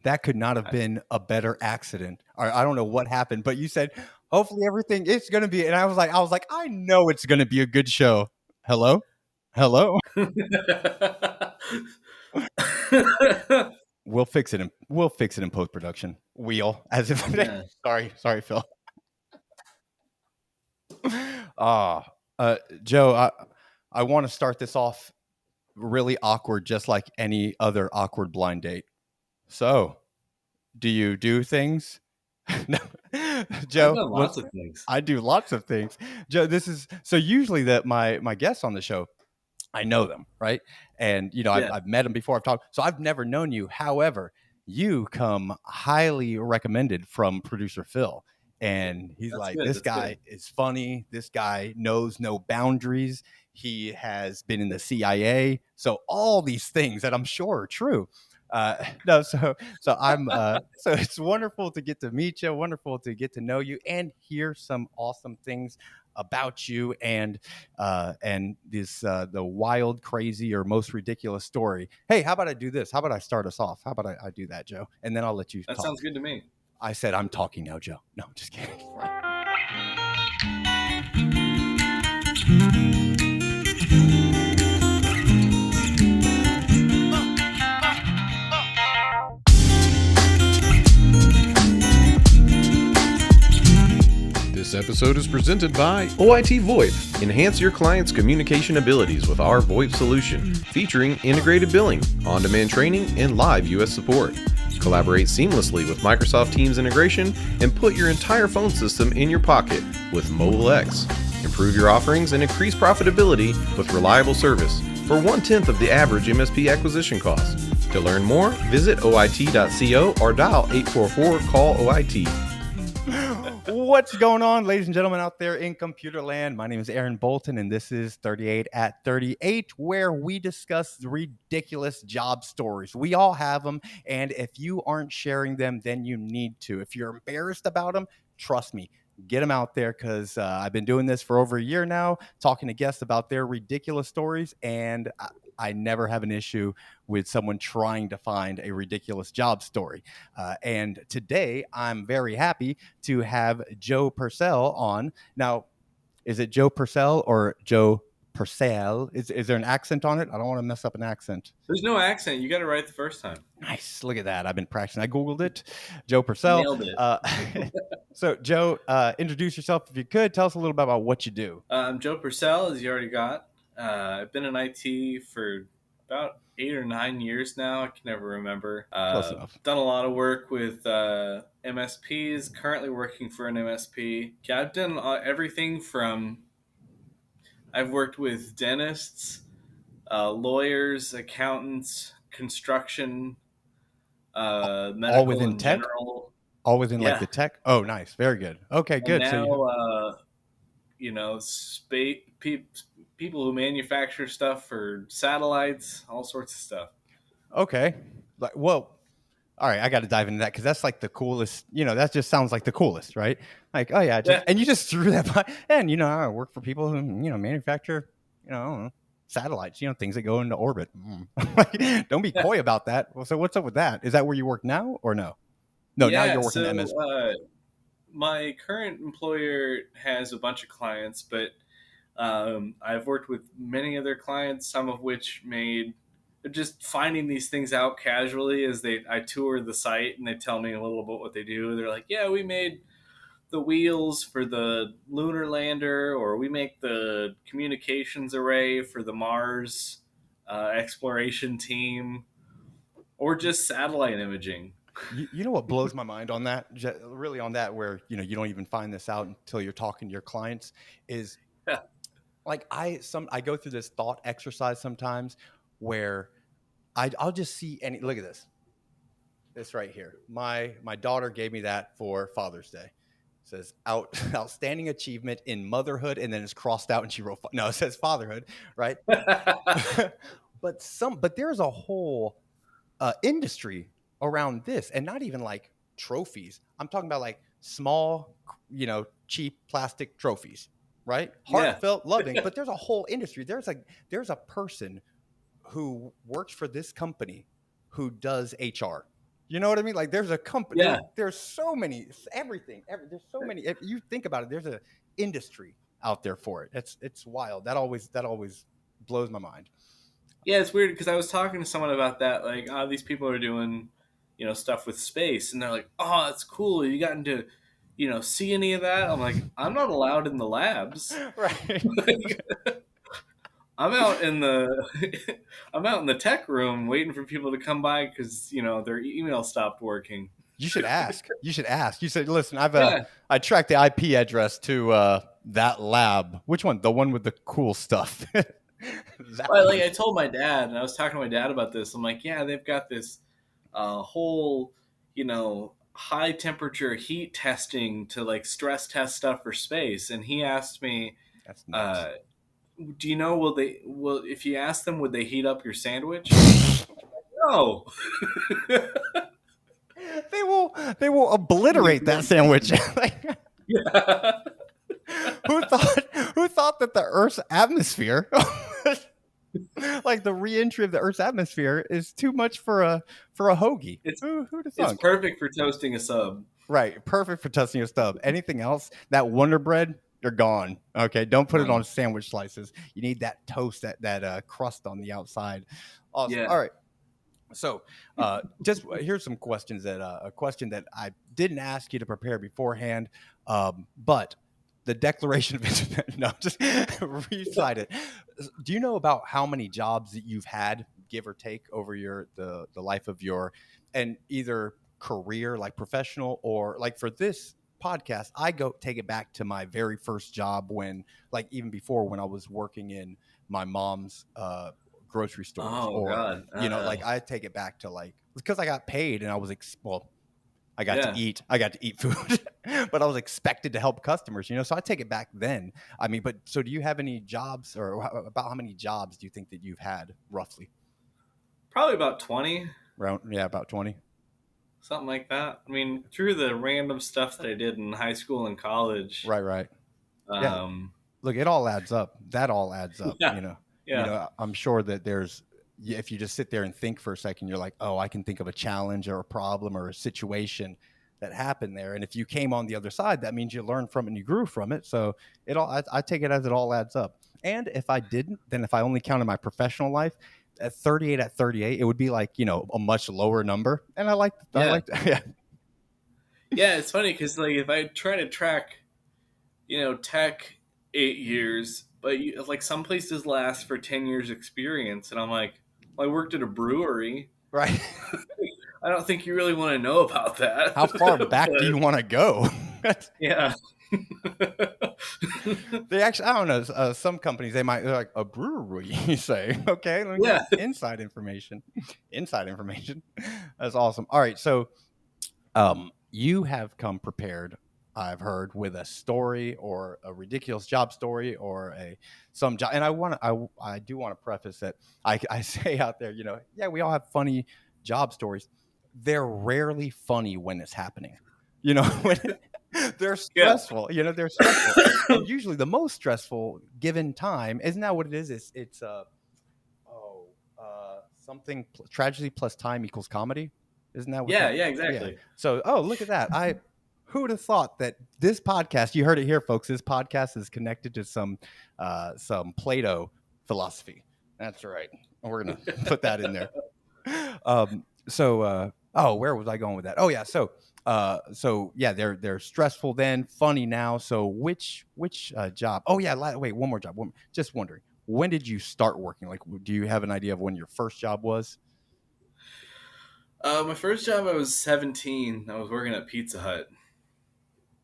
That could not have been a better accident. Or I don't know what happened, but you said, hopefully everything is going to be. And I was like, I know it's going to be a good show. Hello? Hello? We'll fix it in post production. As if Yeah. sorry, Phil. Ah, Joe, I want to start this off really awkward, just like any other awkward blind date. So, do you do things? No. I've Joe, done what? lots of things. I do lots of things. Joe, this is so usually that my guests on the show, I know them, right? And Yeah, I've met them before. I've talked, so I've never known you. However, you come highly recommended from producer Phil, and he's that's like, good. this That's guy good. is funny. This guy knows no boundaries. He has been in the CIA, so all these things that I'm sure are true. No, so so it's wonderful to get to meet you, wonderful to get to know you, and hear some awesome things about you and this the wild, crazy, or most ridiculous story. Hey, how about I do this? How about I start us off? How about I do that, Joe? And then I'll let you That talk. sounds good to me. I said I'm talking now, Joe. No, I'm just kidding. This episode is presented by OIT VoIP. Enhance your client's communication abilities with our VoIP solution, featuring integrated billing, on-demand training, and live US support. Collaborate seamlessly with Microsoft Teams integration and put your entire phone system in your pocket with Mobile X. Improve your offerings and increase profitability with reliable service for 1/10 of the average MSP acquisition cost. To learn more, visit oit.co or dial 844-CALL-OIT. What's going on, ladies and gentlemen out there in computer land? My name is Aaron Bolton, and this is 38 at 38, where we discuss the ridiculous job stories. We all have them, and if you aren't sharing them, then you need to. If you're embarrassed about them, trust me, get them out there, because I've been doing this for over a year now, talking to guests about their ridiculous stories, and I never have an issue with someone trying to find a ridiculous job story. And today, I'm very happy to have Joe Purcell on. Now, is it Joe Purcell or Joe Purcell? Is there an accent on it? I don't want to mess up an accent. There's no accent. You got it right the first time. Nice. Look at that. I've been practicing. I Googled it. Joe Purcell. Nailed it. So, Joe, introduce yourself if you could. Tell us a little bit about what you do. I'm Joe Purcell, as you already got. I've been in IT for about 8 or 9 years now. I can never remember. Close enough. Done a lot of work with MSPs. Currently working for an MSP. Yeah, I've done everything from. I've worked with dentists, lawyers, accountants, construction, medical all within in tech? general. All within like Yeah. the tech? Oh, nice. Very good. Okay, And good. now, people who manufacture stuff for satellites, all sorts of stuff. Okay. Like, well, all right, I got to dive into that because that's like the coolest. That just sounds like the coolest, right? Like, oh yeah, Yeah. and you just threw that by. And I work for people who manufacture, I don't know, satellites. Things that go into orbit. Like, don't be coy about that. Well, so what's up with that? Is that where you work now or no? No, now you're working at MS. My current employer has a bunch of clients, but I've worked with many other clients, some of which made just finding these things out casually as I tour the site and they tell me a little about what they do. They're like, yeah, we made the wheels for the lunar lander, or we make the communications array for the Mars exploration team, or just satellite imaging. You know what blows my mind on that? Really on that, where you don't even find this out until you're talking to your clients, is Yeah. like I go through this thought exercise sometimes where I'll just see look at this right here. My daughter gave me that for Father's Day. It says outstanding achievement in motherhood, and then it's crossed out and she wrote no, it says fatherhood, right? But there's a whole industry around this, and not even like trophies. I'm talking about like small, cheap plastic trophies, right? Heartfelt, loving, but there's a whole industry. There's a person who works for this company who does HR. You know what I mean? Like there's a company, Yeah. there's so many, everything, there's so many. If you think about it, there's a industry out there for it. It's wild. That always blows my mind. Yeah, it's weird because I was talking to someone about that. Like, oh, these people are doing, stuff with space, and they're like, oh, that's cool. You gotten to, see any of that? I'm like, I'm not allowed in the labs. Right. I'm out in the, I'm out in the tech room waiting for people to come by because their email stopped working. You should ask. You should ask. You said, listen, Yeah. I tracked the IP address to that lab. Which one? The one with the cool stuff. Well, like I told my dad, and I was talking to my dad about this. I'm like, yeah, they've got this whole, high temperature heat testing to like stress test stuff for space. And he asked me, That's nuts. do you know, will if you ask them, would they heat up your sandwich? No. They will obliterate that sandwich. Yeah. Who thought that the Earth's atmosphere, like the re-entry of the Earth's atmosphere, is too much for a hoagie? Who'd have It's thunk? perfect for toasting a sub. Right, perfect for toasting a stub. Anything else, that Wonder Bread, you're gone. Okay, don't put it on sandwich slices. You need that toast, that crust on the outside. Awesome. Yeah. All right. So, just here's some questions a question that I didn't ask you to prepare beforehand, but the Declaration of Independence. No, just recite it. Do you know about how many jobs that you've had, give or take, over the life of your, and either career, like professional, or like for this podcast, I go take it back to my very first job when, like even before when I was working in my mom's grocery stores. Oh, or God. like I take it back to like because I got paid and I was I got Yeah. to eat food, but I was expected to help customers, so I take it back then. I mean, but so do you have any jobs, or about how many jobs do you think that you've had roughly? Probably about 20. About 20. Something like that. I mean, through the random stuff that I did in high school and college. Right. Yeah. Um, Look, it all adds up. That all adds up, Yeah. Yeah. I'm sure that if you just sit there and think for a second, you're like, oh, I can think of a challenge or a problem or a situation that happened there. And if you came on the other side, that means you learned from it and you grew from it. So I take it as it all adds up. And if I didn't, then if I only counted my professional life at 38, it would be like, a much lower number. And I like yeah. Yeah, it's funny because like if I try to track, tech 8 years, but like some places last for 10 years experience, and I'm like, well, I worked at a brewery. Right. I don't think you really want to know about that. How far back do you want to go? Yeah. They actually, I don't know. Some companies, they're like a brewery. You say, okay, let me get inside information. That's awesome. All right, so, you have come prepared, I've heard, with a story or a ridiculous job story or some job. And I do want to preface that I say out there, we all have funny job stories. They're rarely funny when it's happening. When they're stressful. They're stressful. And usually the most stressful given time, isn't that what it is? It's something tragedy plus time equals comedy. Isn't that what Yeah, exactly. Yeah. So, look at that. Who would have thought that this podcast, you heard it here, folks, this podcast is connected to some Plato philosophy. That's right. We're going to put that in there. Where was I going with that? Oh yeah. So yeah, they're stressful then, funny now. So which job? Oh yeah. Wait, one more job. Just wondering, when did you start working? Like, do you have an idea of when your first job was? My first job, I was 17. I was working at Pizza Hut.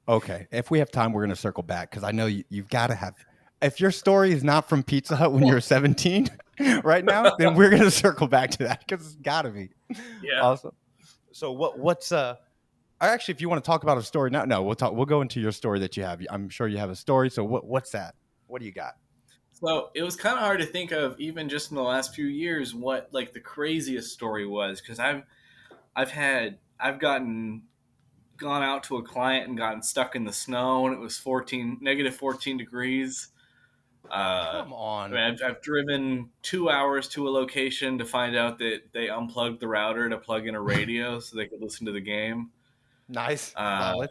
Okay. If we have time, we're going to circle back because I know you've got to have. If your story is not from Pizza Hut when you're 17 right now, then we're going to circle back to that because it's got to be. Yeah. Awesome. So what's actually, if you want to talk about a story, no, we'll go into your story that you have. I'm sure you have a story. So what's that? What do you got? So it was kind of hard to think of, even just in the last few years, what like the craziest story was, because I've gone out to a client and gotten stuck in the snow and it was negative 14 degrees. Come I on. mean, I've driven 2 hours to a location to find out that they unplugged the router to plug in a radio so they could listen to the game. Nice. Uh, Solid.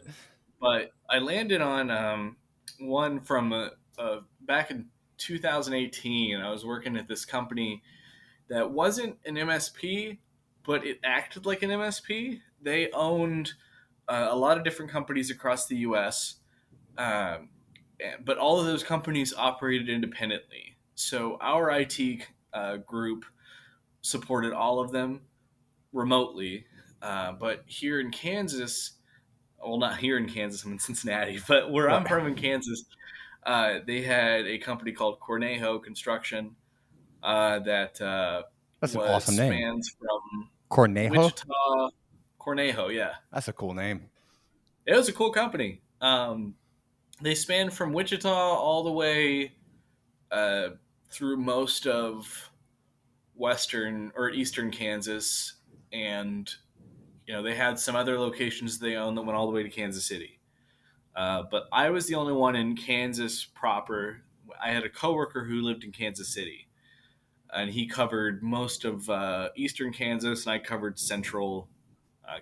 but I landed on one from back in 2018. I was working at this company that wasn't an MSP, but it acted like an MSP. They owned a lot of different companies across the U.S., um, but all of those companies operated independently. So our IT group supported all of them remotely. But here in Kansas, well, not here in Kansas, I'm in Cincinnati, but where I'm Right. from in Kansas, they had a company called Cornejo Construction that That's an awesome name. spans from Cornejo. Wichita. Cornejo, yeah. That's a cool name. It was a cool company. They span from Wichita all the way uh, through most of western or eastern Kansas, and they had some other locations they owned that went all the way to Kansas City. But I was the only one in Kansas proper. I had a coworker who lived in Kansas City, and he covered most of eastern Kansas, and I covered central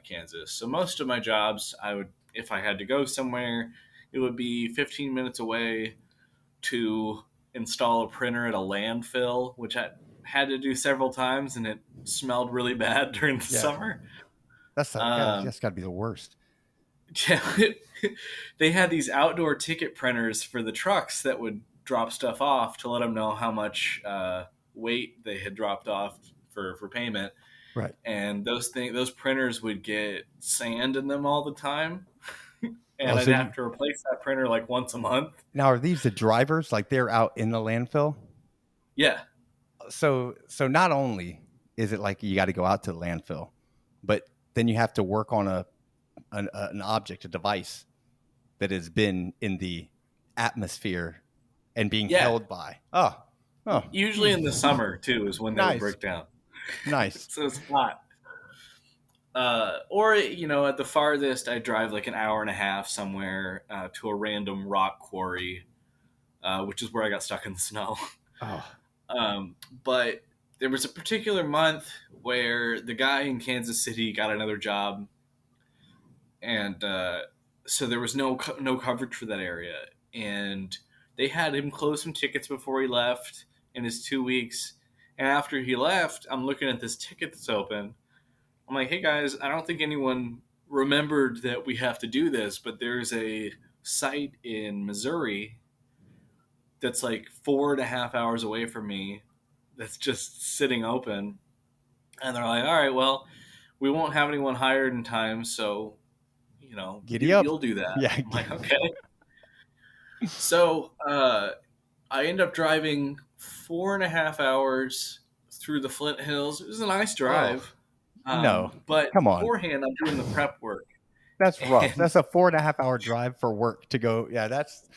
Kansas. So most of my jobs, if I had to go somewhere, it would be 15 minutes away to install a printer at a landfill, which I had to do several times, and it smelled really bad during the Yeah. summer. That's got to be the worst. Yeah, they had these outdoor ticket printers for the trucks that would drop stuff off to let them know how much weight they had dropped off for payment. Right. And those printers would get sand in them all the time, and Oh, I'd so have to replace that printer like once a month. now, are these the drivers? Like they're out in the landfill? Yeah, So not only is it like you got to go out to the landfill, but then you have to work on an object, a device that has been in the atmosphere and being Yeah. held by. Oh, usually in the summer too is when they would Nice. break down. nice. So it's hot. Or at the farthest, I drive like an hour and a half somewhere to a random rock quarry, which is where I got stuck in the snow. Oh, But there was a particular month where the guy in Kansas City got another job, and so there was no coverage for that area, and they had him close some tickets before he left in his 2 weeks. And after he left, I'm looking at this ticket that's open. I'm like, hey guys, I don't think anyone remembered that we have to do this, but there's a site in Missouri that's like 4.5 hours away from me that's just sitting open. And they're like, all right, well, we won't have anyone hired in time, so Giddy up. you'll do that. Yeah. I'm like, okay. So I end up driving 4.5 hours through the Flint Hills. It was a nice drive. No, but come on. beforehand, I'm doing the prep work. That's rough. And- That's a 4.5 hour drive for work to go. Yeah, that's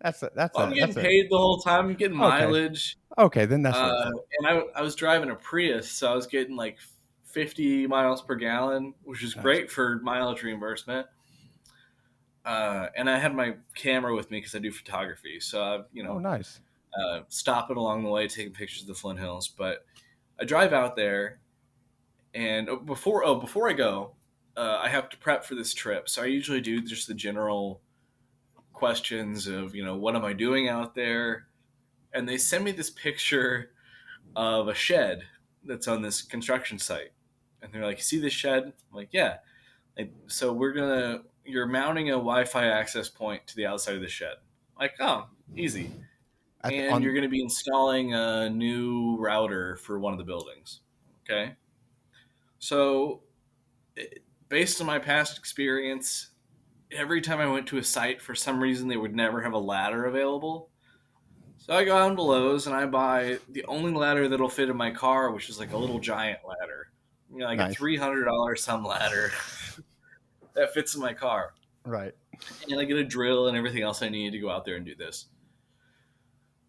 I'm getting paid the whole time. I'm getting Okay. mileage. Okay, then that's worth it. And I was driving a Prius, so I was getting like 50 miles per gallon, which is Nice. great for mileage reimbursement. And I had my camera with me because I do photography, so I, Oh, nice. stop it along the way, taking pictures of the Flint Hills. But I drive out there, and before I go, I have to prep for this trip. So I usually do just the general questions of what am I doing out there, and they send me this picture of a shed that's on this construction site, and they're like, "You see this shed?" I'm like, "Yeah." So you're mounting a Wi-Fi access point to the outside of the shed. I'm like, oh, easy. And you're going to be installing a new router for one of the buildings. Okay. So based on my past experience, every time I went to a site, for some reason, they would never have a ladder available. So I go down to Lowe's and I buy the only ladder that'll fit in my car, which is like a little giant ladder. Like Nice. a $300 some ladder that fits in my car. Right. And I get a drill and everything else I need to go out there and do this.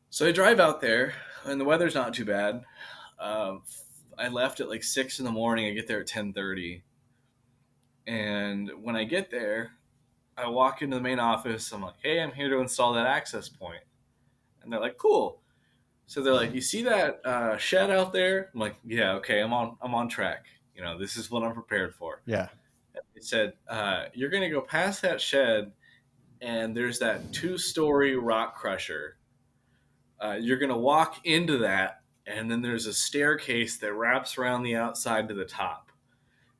So I drive out there, and the weather's not too bad. I left at like 6 in the morning. I get there at 10:30. And when I get there, I walk into the main office. I'm like, hey, I'm here to install that access point. And they're like, cool. So they're like, you see that shed out there? I'm like, yeah, okay, I'm on track. This is what I'm prepared for. Yeah. They said, you're going to go past that shed, and there's that 2-story rock crusher. You're going to walk into that, and then there's a staircase that wraps around the outside to the top.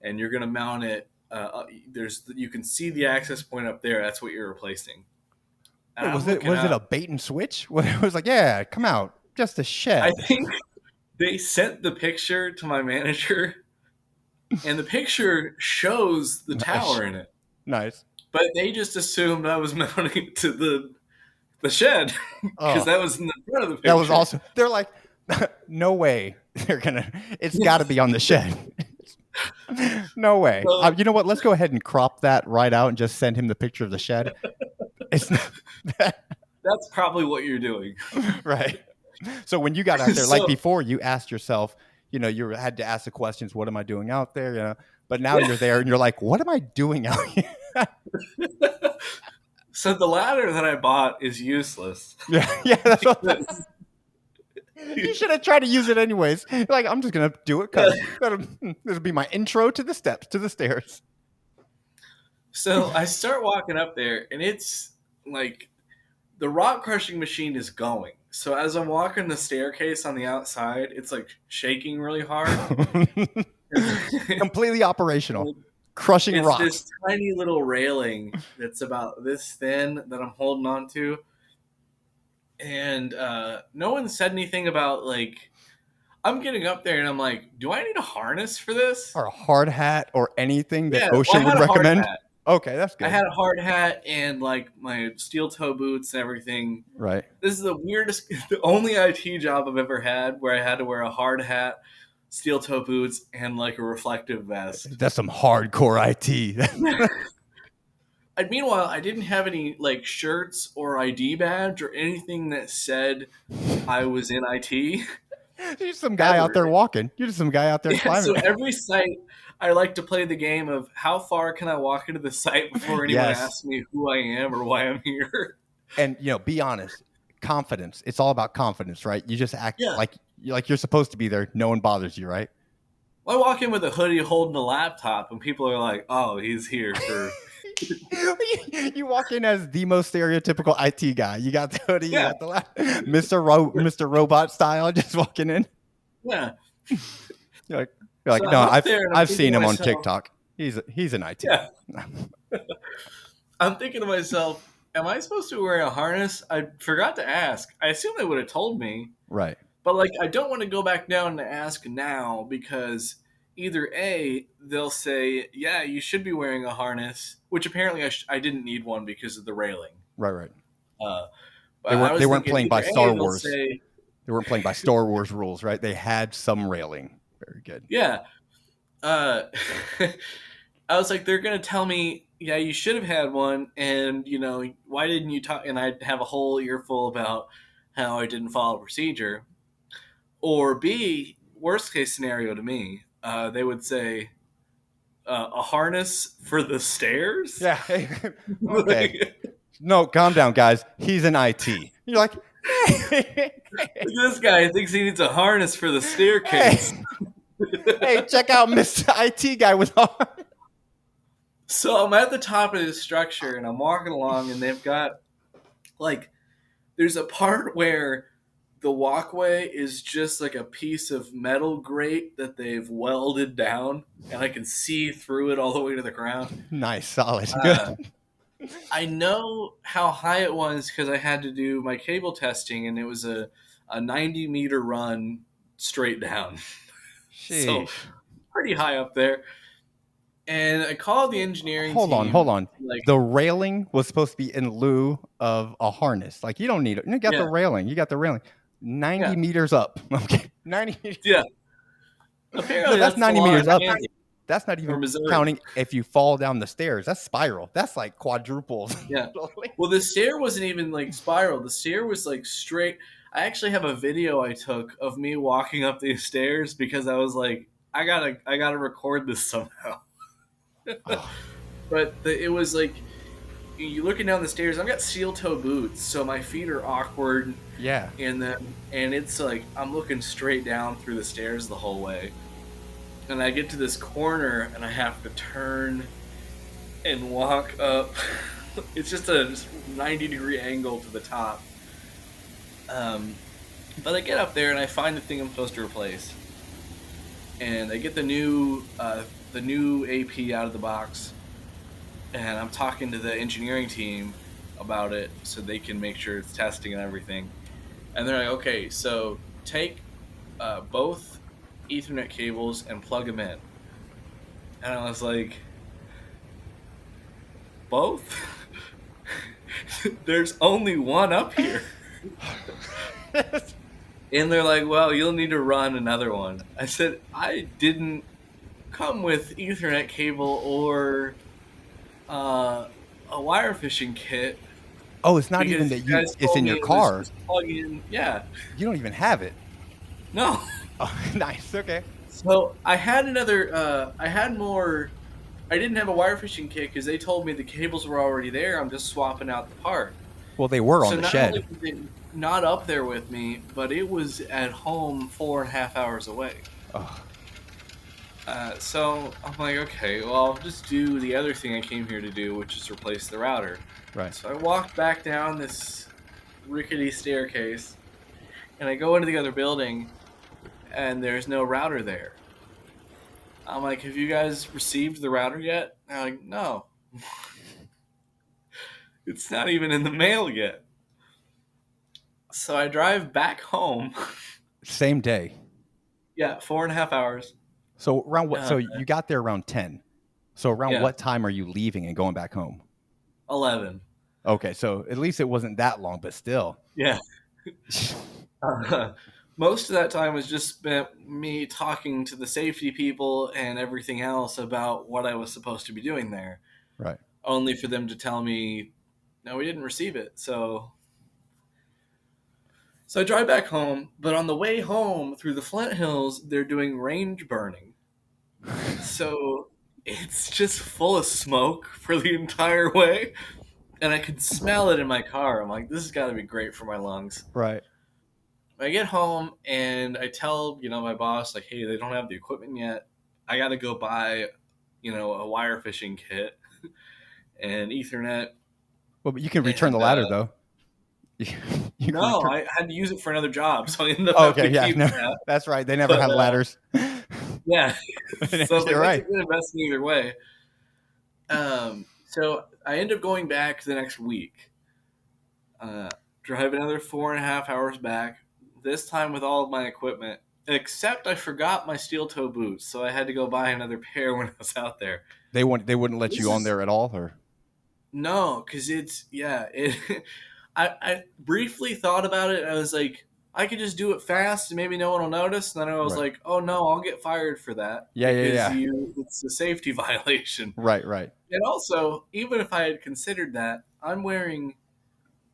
And you're going to mount it. You can see the access point up there. That's what you're replacing. Wait, was it a bait and switch? It was like, yeah, come out. Just a shed. I think they sent the picture to my manager, and the picture shows the tower in it. Nice. But they just assumed I was mounting it to the shed because that was in the front of the picture. That was awesome. They're like, no way. It's got to be on the shed. No way. You know what? Let's go ahead and crop that right out and just send him the picture of the shed. It's not That's probably what you're doing. Right. So when you got out there, like before, you asked yourself, you had to ask the questions, what am I doing out there? But now you're there and you're like, what am I doing out here? So the ladder that I bought is useless. Yeah. That's what you should have tried to use it anyways. You're like, I'm just going to do it because this will be my intro to the steps, to the stairs. So I start walking up there, and it's like the rock crushing machine is going. So as I'm walking the staircase on the outside, it's like shaking really hard. Completely operational. Crushing it's rocks. This tiny little railing that's about this thin that I'm holding on to. And no one said anything about, like, I'm getting up there and I'm like, do I need a harness for this? Or a hard hat or anything that OSHA would recommend? Okay, that's good. I had a hard hat and like my steel toe boots and everything. Right. This is the only IT job I've ever had where I had to wear a hard hat, steel toe boots, and like a reflective vest. That's some hardcore IT. Meanwhile, I didn't have any like shirts or ID badge or anything that said I was in IT. You're just some guy out there walking. You're just some guy out there climbing. So every site, I like to play the game of how far can I walk into the site before anyone asks me who I am or why I'm here. And be honest, confidence. It's all about confidence, right? You just act like you're supposed to be there. No one bothers you, right? Well, I walk in with a hoodie holding a laptop, and people are like, "Oh, he's here for." You walk in as the most stereotypical IT guy. You got the hoodie, you got the Mr. Robot style, just walking in. Yeah. You're like, no, I've seen him on TikTok. He's an IT. Yeah. I'm thinking to myself, am I supposed to wear a harness? I forgot to ask. I assume they would have told me. Right. But like, I don't want to go back down and ask now because either A, they'll say, yeah, you should be wearing a harness, which apparently I didn't need one because of the railing. Right. They weren't playing by Star Wars. They weren't playing by Star Wars rules, right? They had some railing. Very good. Yeah. I was like, they're going to tell me, yeah, you should have had one. And, why didn't you talk? And I'd have a whole earful about how I didn't follow procedure. Or B, worst case scenario to me, they would say a harness for the stairs. Yeah. Okay. No, calm down, guys. He's an IT. You're like, this guy thinks he needs a harness for the staircase. Hey, check out Mr. IT guy with harness. So I'm at the top of this structure and I'm walking along, and they've got there's a part where the walkway is just like a piece of metal grate that they've welded down, and I can see through it all the way to the ground. Nice, solid, good. I know how high it was because I had to do my cable testing, and it was a 90-meter run straight down. So pretty high up there. And I called the engineering team. Hold on. The railing was supposed to be in lieu of a harness. Like, you don't need it. You got the railing. 90 meters up. Okay. 90 meters. Yeah. Apparently that's 90 meters up. That's not even counting if you fall down the stairs. That's spiral. That's like quadruple. Yeah. Well, the stair wasn't even like spiral. The stair was like straight. I actually have a video I took of me walking up these stairs because I was like, I gotta record this somehow. But it was like you're looking down the stairs. I've got steel toe boots, so my feet are awkward, Yeah. and it's like I'm looking straight down through the stairs the whole way, and I get to this corner and I have to turn and walk up. It's just a 90-degree angle to the top. But I get up there and I find the thing I'm supposed to replace, and I get the new AP out of the box, and I'm talking to the engineering team about it so they can make sure it's testing and everything. And they're like, okay, so take both Ethernet cables and plug them in. And I was like, both? There's only one up here. And they're like, well, you'll need to run another one. I said, I didn't come with Ethernet cable or a wire fishing kit. Oh, it's not even that it's in your car. Plug in. Yeah. You don't even have it. No. Oh, nice. Okay. So I had more. I didn't have a wire fishing kit because they told me the cables were already there. I'm just swapping out the part. Well, they were on the shed. Only was it not up there with me, but it was at home 4.5 hours away. Oh. So I'm like, okay, well, I'll just do the other thing I came here to do, which is replace the router. Right. So I walked back down this rickety staircase, and I go into the other building, and there's no router there. I'm like, have you guys received the router yet? And they're like, no. It's not even in the mail yet. So I drive back home. Same day. Yeah, 4.5 hours. So around what? So you got there around 10. So around what time are you leaving and going back home? 11. Okay, so at least it wasn't that long, but still. Yeah. Most of that time was just spent me talking to the safety people and everything else about what I was supposed to be doing there. Right. Only for them to tell me, no, we didn't receive it. So I drive back home, but on the way home through the Flint Hills, they're doing range burning. So it's just full of smoke for the entire way. And I could smell it in my car. I'm like, this has got to be great for my lungs. Right. I get home and I tell, my boss, like, hey, they don't have the equipment yet. I got to go buy, a wire fishing kit and Ethernet. Well, but you can return the ladder, though. I had to use it for another job, so I ended up having to keep that. That's right. They never had ladders. Yeah. So I was like, right. That's a good investment either way. So I end up going back the next week. Drive another 4.5 hours back, this time with all of my equipment, except I forgot my steel toe boots, so I had to go buy another pair when I was out there. They wouldn't let you on there at all, or? No, because I briefly thought about it, and I was like, I could just do it fast, and maybe no one will notice. And then I was like, oh no, I'll get fired for that. Yeah. It's a safety violation. Right. And also, even if I had considered that, I'm wearing,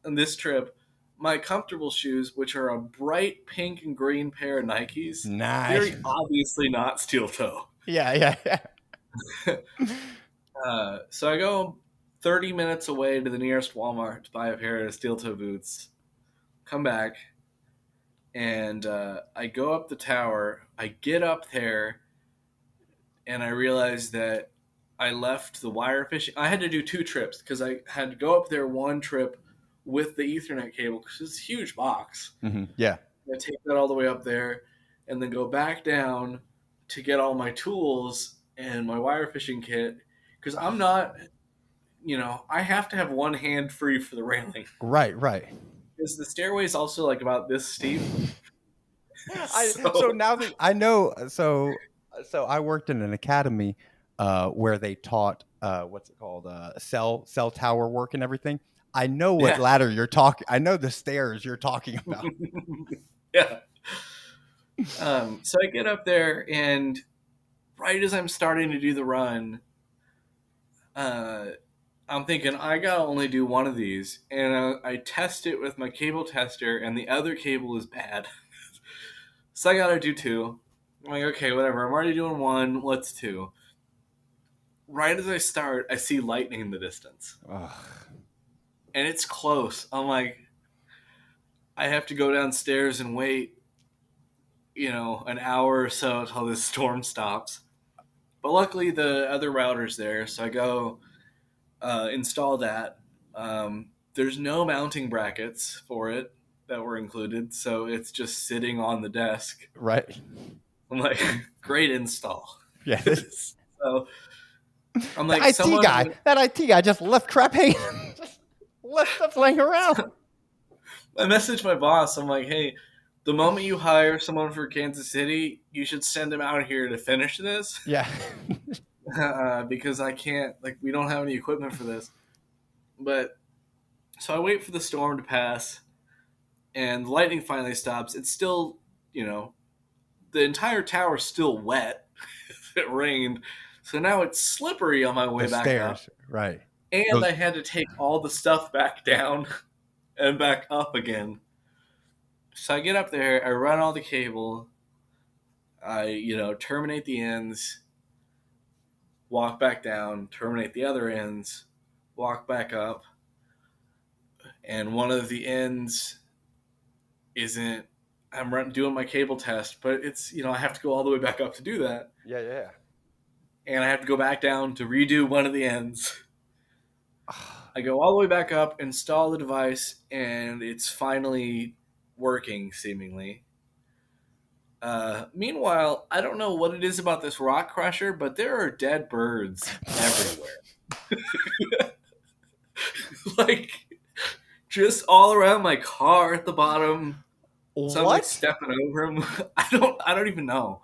on this trip, my comfortable shoes, which are a bright pink and green pair of Nikes. Nice. Very obviously not steel toe. Yeah. So I go 30 minutes away to the nearest Walmart to buy a pair of steel toe boots. Come back, and I go up the tower. I get up there, and I realize that I left the wire fishing. I had to do 2 trips because I had to go up there one trip with the Ethernet cable because it's a huge box. Mm-hmm. Yeah. I take that all the way up there and then go back down to get all my tools and my wire fishing kit because I'm not, I have to have one hand free for the railing. Right. Because the stairway is also like about this steep. So now that I know, so I worked in an academy where they taught what's it called, cell tower work and everything. I know what ladder you're talking. I know the stairs you're talking about. Yeah. So I get up there, and right as I'm starting to do the run, I'm thinking I gotta only do one of these, and I test it with my cable tester, and the other cable is bad. So I gotta do 2. I'm like, okay, whatever. I'm already doing 1. Let's 2. right as I start, I see lightning in the distance. Ugh. And it's close. I'm like, I have to go downstairs and wait, an hour or so until this storm stops. But luckily, the other router's there, so I go install that. There's no mounting brackets for it that were included, so it's just sitting on the desk. Right. I'm like, great install. Yeah. So I'm like, that IT guy just left crap hanging, left stuff laying around. I messaged my boss. I'm like, hey, the moment you hire someone for Kansas City, you should send them out here to finish this. Yeah. Because I can't, we don't have any equipment for this. But so I wait for the storm to pass, and the lightning finally stops. It's still, the entire tower's still wet. It rained. So now it's slippery on my way back up. Right. And I had to take all the stuff back down and back up again. So I get up there, I run all the cable, I, terminate the ends, walk back down, terminate the other ends, walk back up, and one of the ends isn't, I'm doing my cable test, but it's, I have to go all the way back up to do that. Yeah. And I have to go back down to redo one of the ends. I go all the way back up, install the device, and it's finally working, seemingly. Meanwhile, I don't know what it is about this rock crusher, but there are dead birds everywhere. Just all around my car at the bottom. So I'm like stepping over them. I don't even know.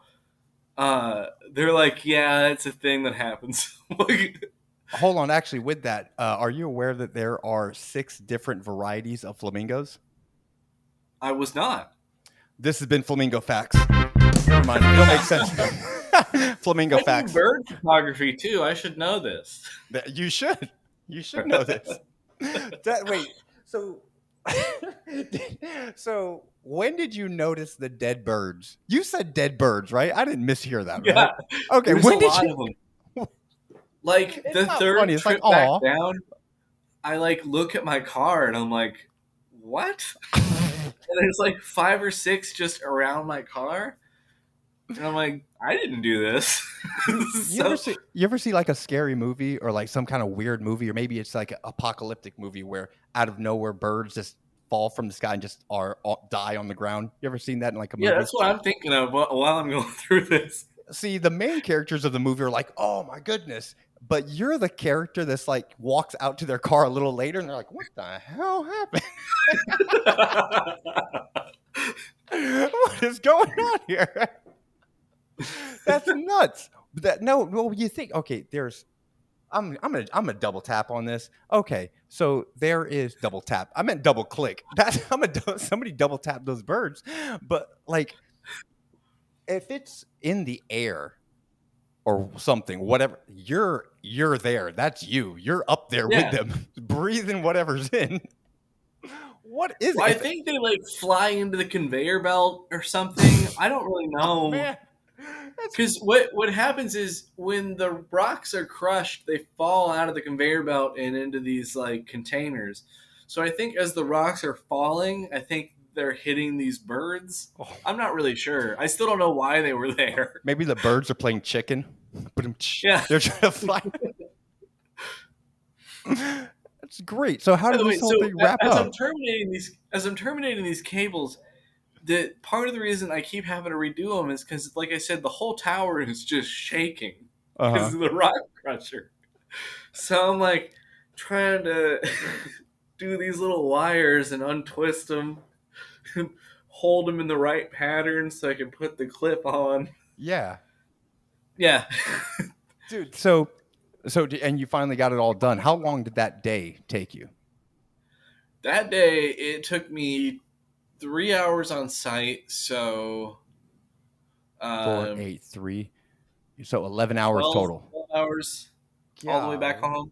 They're like, yeah, it's a thing that happens. Hold on. Actually, with that, are you aware that there are 6 different varieties of flamingos? I was not. This has been Flamingo Facts. Never mind. It'll make sense. Flamingo Facts. Do bird photography too. I should know this. You should. You should know this. Wait. So when did you notice the dead birds? You said dead birds, right? I didn't mishear that, right? Yeah. Okay. There's when a did lot you? of them. The third funny. It's trip back down, I look at my car and I'm like, what? And there's 5 or 6 just around my car. And I'm like, I didn't do this. You ever see a scary movie or some kind of weird movie, or maybe it's an apocalyptic movie where out of nowhere birds just fall from the sky and just die on the ground? You ever seen that in a movie? Yeah, that's what I'm thinking of while I'm going through this. See, the main characters of the movie are like, oh my goodness. But you're the character that's walks out to their car a little later and they're like, what the hell happened? What is going on here? That's nuts. You think, okay, I'm gonna double tap on this. Okay, so there is double tap. I meant double click. Somebody double tap those birds. But if it's in the air or something, whatever, you're there. That's you. You're up there with them, breathing whatever's in. What is it? I think they fly into the conveyor belt or something. I don't really know. Because what happens is when the rocks are crushed, they fall out of the conveyor belt and into these containers. So I think as the rocks are falling, I think they're hitting these birds. Oh. I'm not really sure. I still don't know why they were there. Maybe the birds are playing chicken. Yeah, they're trying to fly. That's great. So how did this whole thing wrap up? As I'm terminating these cables, the part of the reason I keep having to redo them is because, like I said, the whole tower is just shaking because of the rock crusher. So I'm trying to do these little wires and untwist them, and hold them in the right pattern so I can put the clip on. Yeah. Yeah. Dude, so and you finally got it all done. How long did that day take you? That day, it took me 3 hours on site, so 4, 8, 3. So 11 hours 12, total. 12 hours all the way back home.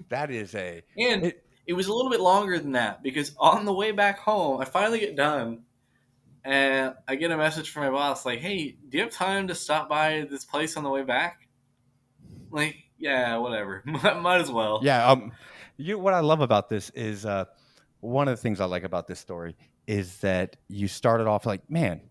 That is it was a little bit longer than that because on the way back home, I finally get done, and I get a message from my boss hey, do you have time to stop by this place on the way back? I'm Like, yeah, whatever. Might as well. Yeah. What I love about this is one of the things I like about this story is that you started off like, man,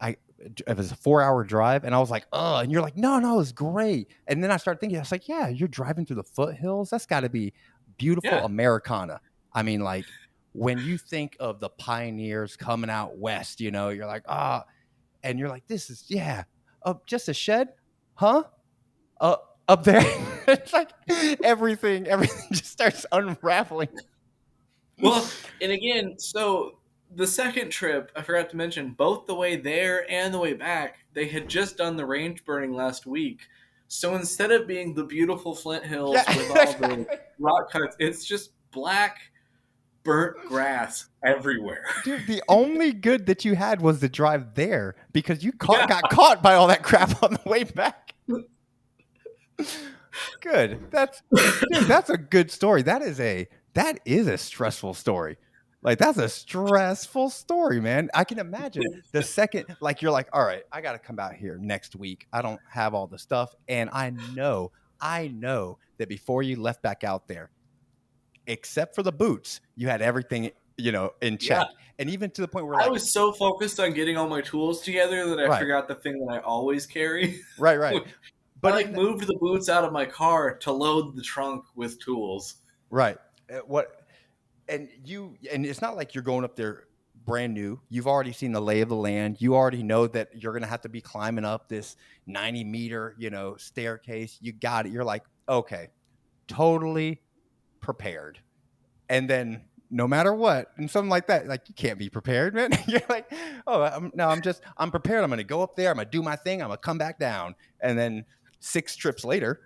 it was a 4-hour drive, and I was like, oh, and you're like, no, it's great. And then I started thinking, I was like, yeah, you're driving through the foothills. That's got to be beautiful Yeah. Americana. I mean, like when you think of the pioneers coming out west, you're like, and you're like, this is just a shed, huh? Up there, it's like everything just starts unraveling. Well, and again, so the second trip, I forgot to mention, both the way there and the way back, they had just done the range burning last week. So instead of being the beautiful Flint Hills with all the rock cuts, it's just black, burnt grass everywhere. Dude, the only good that you had was the drive there because you got caught by all that crap on the way back. Good. That's a good story. That is a stressful story. Like that's a stressful story, man. I can imagine the second, like you're like, all right, I got to come out here next week. I don't have all the stuff, and I know that before you left back out there, except for the boots, you had everything, in check. Yeah. And even to the point where I was so focused on getting all my tools together that I forgot the thing that I always carry. Right. But I moved the boots out of my car to load the trunk with tools. Right. And it's not like you're going up there brand new. You've already seen the lay of the land. You already know that you're going to have to be climbing up this 90-meter, staircase. You got it. You're like, okay, totally prepared. And then no matter what, and something like that, like you can't be prepared, man. You're like, oh, I'm prepared. I'm going to go up there. I'm going to do my thing. I'm going to come back down. And then 6 trips later.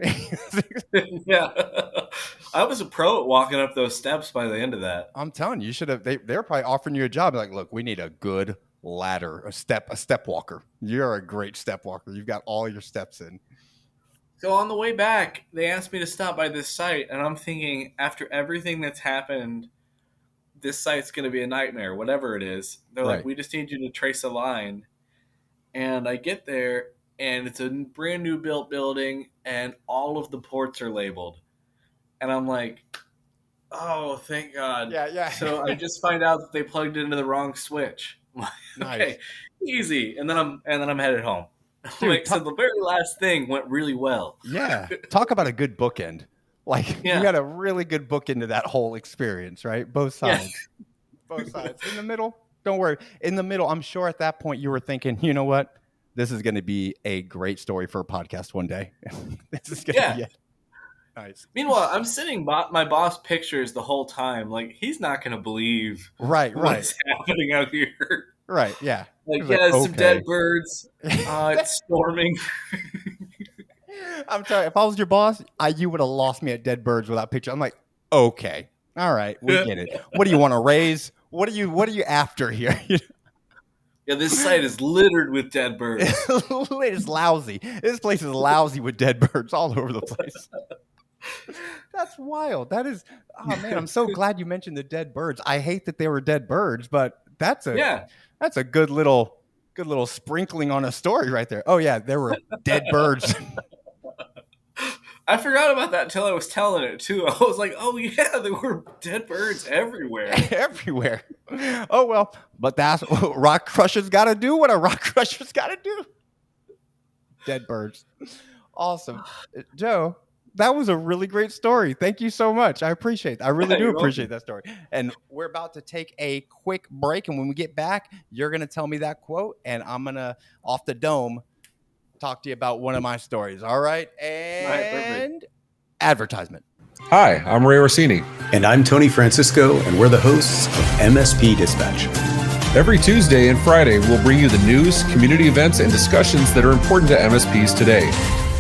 Yeah. I was a pro at walking up those steps by the end of that. I'm telling you, they're probably offering you a job. Like, look, we need a good ladder, a step walker. You're a great step walker. You've got all your steps in. So on the way back, they asked me to stop by this site, and I'm thinking, after everything that's happened, this site's going to be a nightmare, whatever it is. They're like, we just need you to trace a line. And I get there, and it's a brand new built building, and all of the ports are labeled. And I'm like, oh, thank God. Yeah. So I just find out that they plugged into the wrong switch. Okay, nice. Easy. And then I'm headed home. Dude, so the very last thing went really well. Yeah. Talk about a good bookend. Like you got a really good bookend to that whole experience, right? Both sides. Yeah. Both sides. In the middle, don't worry. In the middle, I'm sure at that point you were thinking, you know what? This is going to be a great story for a podcast one day. This is going to be it. Nice. Meanwhile, I'm sending my boss pictures the whole time. Like, he's not going to believe what's happening out here. Right, yeah. Like, some dead birds. It's storming. I'm sorry. If I was your boss, you would have lost me at dead birds without picture. I'm like, okay. All right, we get it. What do you want to raise? What are you after here? Yeah, this site is littered with dead birds. It's lousy. This place is lousy with dead birds all over the place. That's wild. That is, oh man, I'm so glad you mentioned the dead birds. I hate that they were dead birds, but that's a good little sprinkling on a story right there. Oh yeah, there were dead birds. I forgot about that until I was telling it too. I was like, oh yeah, there were dead birds everywhere. Everywhere. Oh well, but that's what rock crushers got to do. What a rock crusher's got to do. Dead birds. Awesome. Joe, that was a really great story. Thank you so much. I appreciate it. I really do appreciate that story. And we're about to take a quick break. And when we get back, you're going to tell me that quote. And I'm going to, off the dome, talk to you about one of my stories. All right. And advertisement. Hi, I'm Ray Orsini. And I'm Tony Francisco. And we're the hosts of MSP Dispatch. Every Tuesday and Friday, we'll bring you the news, community events, and discussions that are important to MSPs today.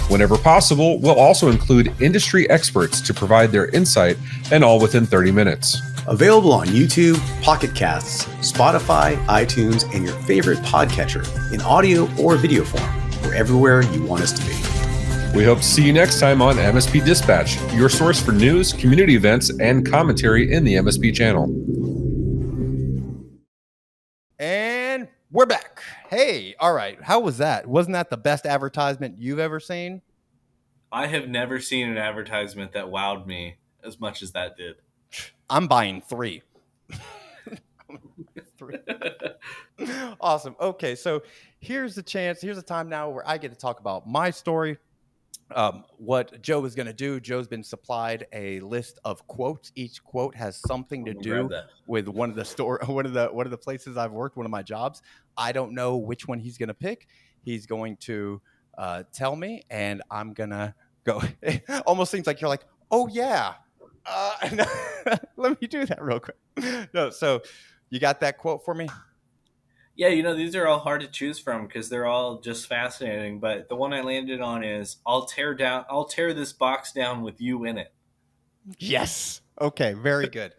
Whenever possible, we'll also include industry experts to provide their insight, and all within 30 minutes. Available on YouTube, Pocket Casts, Spotify, iTunes, and your favorite podcatcher in audio or video form. We're everywhere you want us to be. We hope to see you next time on MSP Dispatch, your source for news, community events, and commentary in the MSP channel. And we're back. Hey, all right. How was that? Wasn't that the best advertisement you've ever seen? I have never seen an advertisement that wowed me as much as that did. I'm buying 3. 3. Awesome. Okay, so here's the chance. Here's a time now where I get to talk about my story. What Joe is going to do. Joe's been supplied a list of quotes. Each quote has something to do with one of the places I've worked, one of my jobs. I don't know which one he's going to pick. He's going to tell me, and I'm gonna go. It almost seems like you're like, oh yeah. Let me do that real quick. No, so you got that quote for me? Yeah, these are all hard to choose from because they're all just fascinating. But the one I landed on is, I'll tear this box down with you in it. Yes. Okay, very good.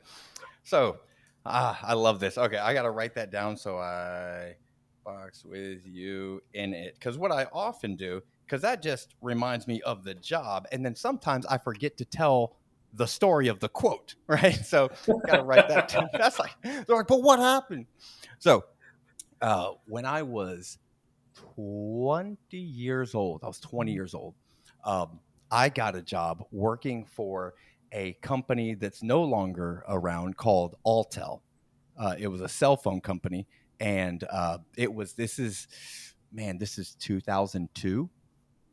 So, I love this. Okay, I got to write that down so I box with you in it. Because what I often do, because that just reminds me of the job. And then sometimes I forget to tell the story of the quote, right? So, got to write that down. That's like, they're like, but what happened? So, when I was 20 years old, I was 20 years old. I got a job working for a company that's no longer around called Alltel. It was a cell phone company, and this is 2002,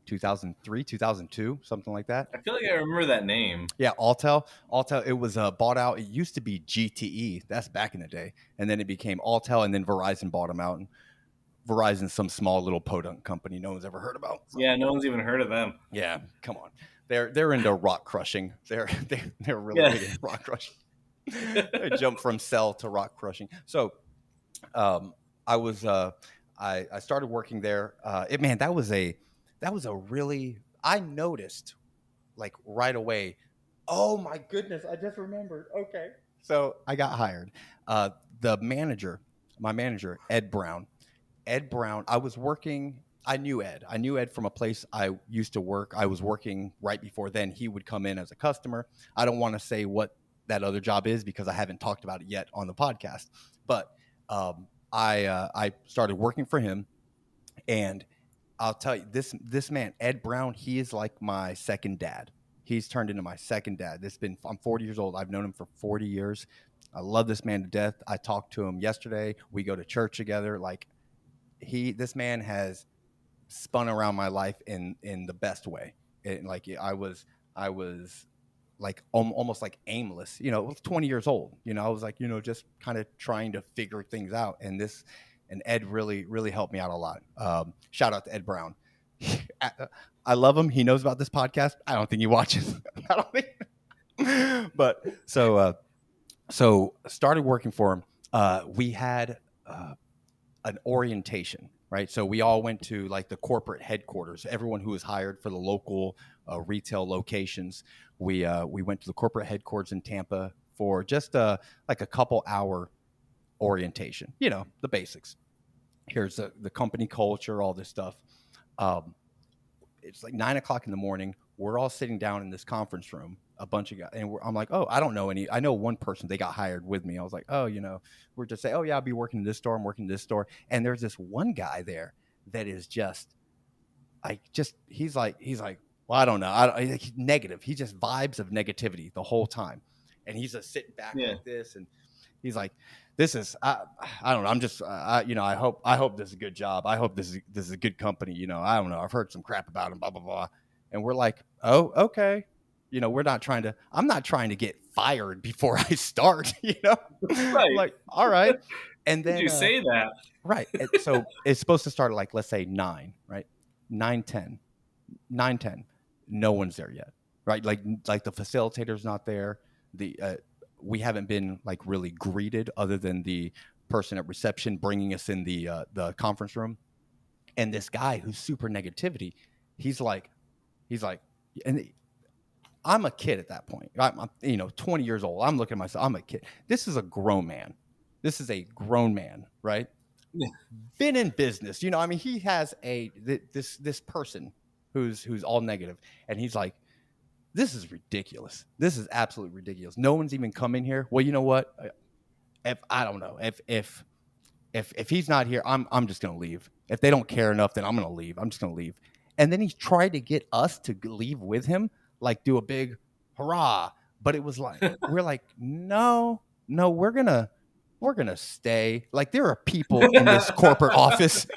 2003, 2002, something like that. I feel like I remember that name. Yeah, Alltel. It was bought out. It used to be GTE. That's back in the day, and then it became Alltel, and then Verizon bought them out. And Verizon's some small little podunk company no one's ever heard about. So, yeah, no one's even heard of them. Yeah, come on. They're into rock crushing. They're really big into rock crushing. They jumped from cell to rock crushing. So, I was I started working there. That was a really, I noticed like right away. Oh my goodness, I just remembered. Okay, so I got hired. My manager, Ed Brown. I knew Ed from a place I used to work. I was working right before then. He would come in as a customer. I don't want to say what that other job is because I haven't talked about it yet on the podcast. But I started working for him, and I'll tell you, this man, Ed Brown, he is like my second dad. He's turned into my second dad. I'm 40 years old. I've known him for 40 years. I love this man to death. I talked to him yesterday. We go to church together. Like, this man has spun around my life in the best way. I was like almost like aimless, I was 20 years old, I was like, just kind of trying to figure things out. And Ed really, really helped me out a lot. Shout out to Ed Brown. I love him. He knows about this podcast. I don't think he watches. I don't think. But so started working for him. We had an orientation, right? So we all went to like the corporate headquarters. Everyone who was hired for the local retail locations, we went to the corporate headquarters in Tampa for just like a couple hour orientation. The basics. Here's the company culture, all this stuff. It's like 9:00 in the morning. We're all sitting down in this conference room, a bunch of guys, and I'm like, oh, I don't know any. I know one person. They got hired with me. I was like, oh, we're just saying, oh yeah, I'll be working in this store. I'm working in this store, and there's this one guy there that is he's like, well, I don't know, he's negative. He just vibes of negativity the whole time, and he's just sitting back like this, and he's like, this is, I don't know. I'm just, I hope this is a good job. I hope this is a good company. I don't know. I've heard some crap about him, blah, blah, blah. And we're like, oh, okay. I'm not trying to get fired before I start, Right. Like, all right. And then did you say that? Right. So it's supposed to start at like, let's say 9, right? 9:10. No one's there yet. Right. Like the facilitator's not there. We haven't been like really greeted other than the person at reception bringing us in the conference room. And this guy who's super negativity, he's like, and I'm a kid at that point. I'm 20 years old. I'm looking at myself. I'm a kid. This is a grown man. Right? Yeah. Been in business. He has this person who's all negative, and he's like, this is ridiculous. This is absolutely ridiculous. No one's even come in here. Well, you know what? If he's not here, I'm just gonna leave. If they don't care enough, then I'm gonna leave. I'm just gonna leave. And then he tried to get us to leave with him, like do a big hurrah. But it was like, we're like, no, we're gonna stay. Like, there are people in this corporate office.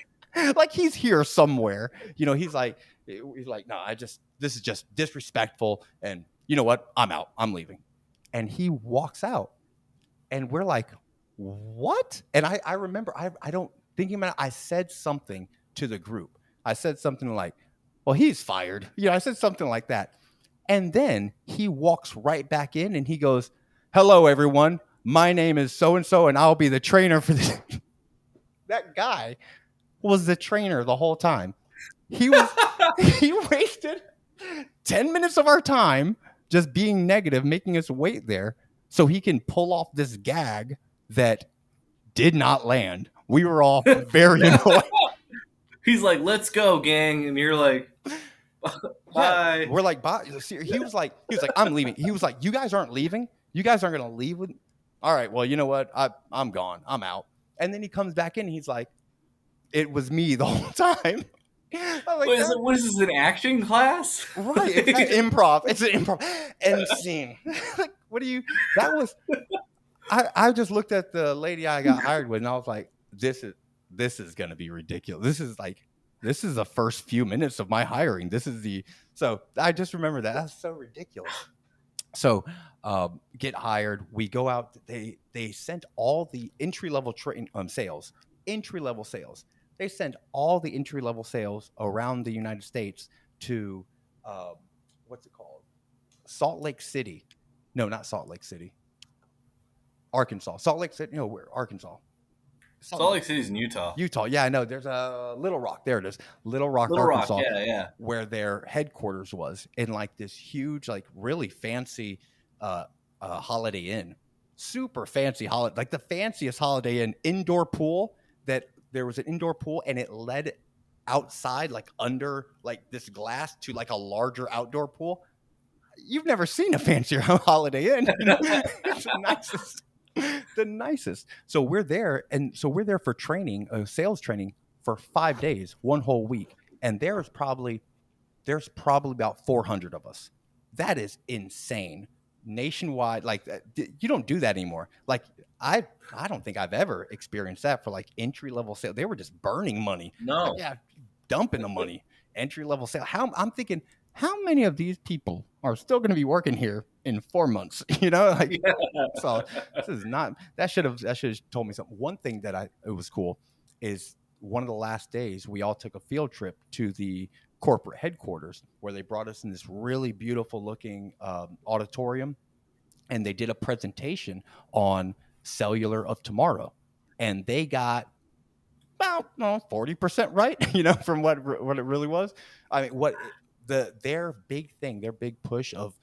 Like, he's here somewhere. He's like, no, this is just disrespectful. And you know what? I'm out. I'm leaving. And he walks out. And we're like, what? And I remember, I don't, thinking about it, I said something to the group. I said something like, well, he's fired. I said something like that. And then he walks right back in and he goes, hello, everyone. My name is so-and-so, and I'll be the trainer for this. That guy was the trainer the whole time. He wasted 10 minutes of our time just being negative, making us wait there so he can pull off this gag that did not land. We were all very annoyed. He's like, let's go, gang. And you're like, bye. Yeah, we're like, bye. He was like, I'm leaving. He was like, you guys aren't leaving? You guys aren't going to leave with me? All right, well, you know what? I'm gone. I'm out. And then he comes back in and he's like, it was me the whole time. Like, what is this, an acting class? Right. It's an improv. It's an improv. End scene. Like, what do you, that was, I just looked at the lady I got hired with and I was like, this is going to be ridiculous. This is the first few minutes of my hiring. So I just remember that. That's so ridiculous. So get hired. We go out. They sent all the entry-level sales. They sent all the entry-level sales around the United States to, what's it called? Salt Lake City. No, not Salt Lake City. Arkansas. Salt Lake City. No, where? Arkansas. Salt Lake City's in Utah. Yeah, I know. There's a Little Rock. There it is. Little Rock, Arkansas. Yeah. Where their headquarters was, in like this huge, like really fancy Holiday Inn. Super fancy holiday, like the fanciest Holiday Inn indoor pool. That there was an indoor pool and it led outside, like under like this glass to like a larger outdoor pool. You've never seen a fancier Holiday Inn. It's the nicest. So we're there, and so we're there for training, sales training for 5 days, one whole week, and there's probably about 400 of us. That is insane. Nationwide, like you don't do that anymore. Like I don't think I've ever experienced that for like entry level sales. They were just burning money. No, like, yeah, dumping the money. Entry level sale. I'm thinking, how many of these people are still going to be working here in 4 months? Like, so this is not. That should have told me something. One thing that it was cool is one of the last days we all took a field trip to the corporate headquarters where they brought us in this really beautiful looking auditorium, and they did a presentation on cellular of tomorrow, and they got about 40% right, from what it really was. I mean, what their big push of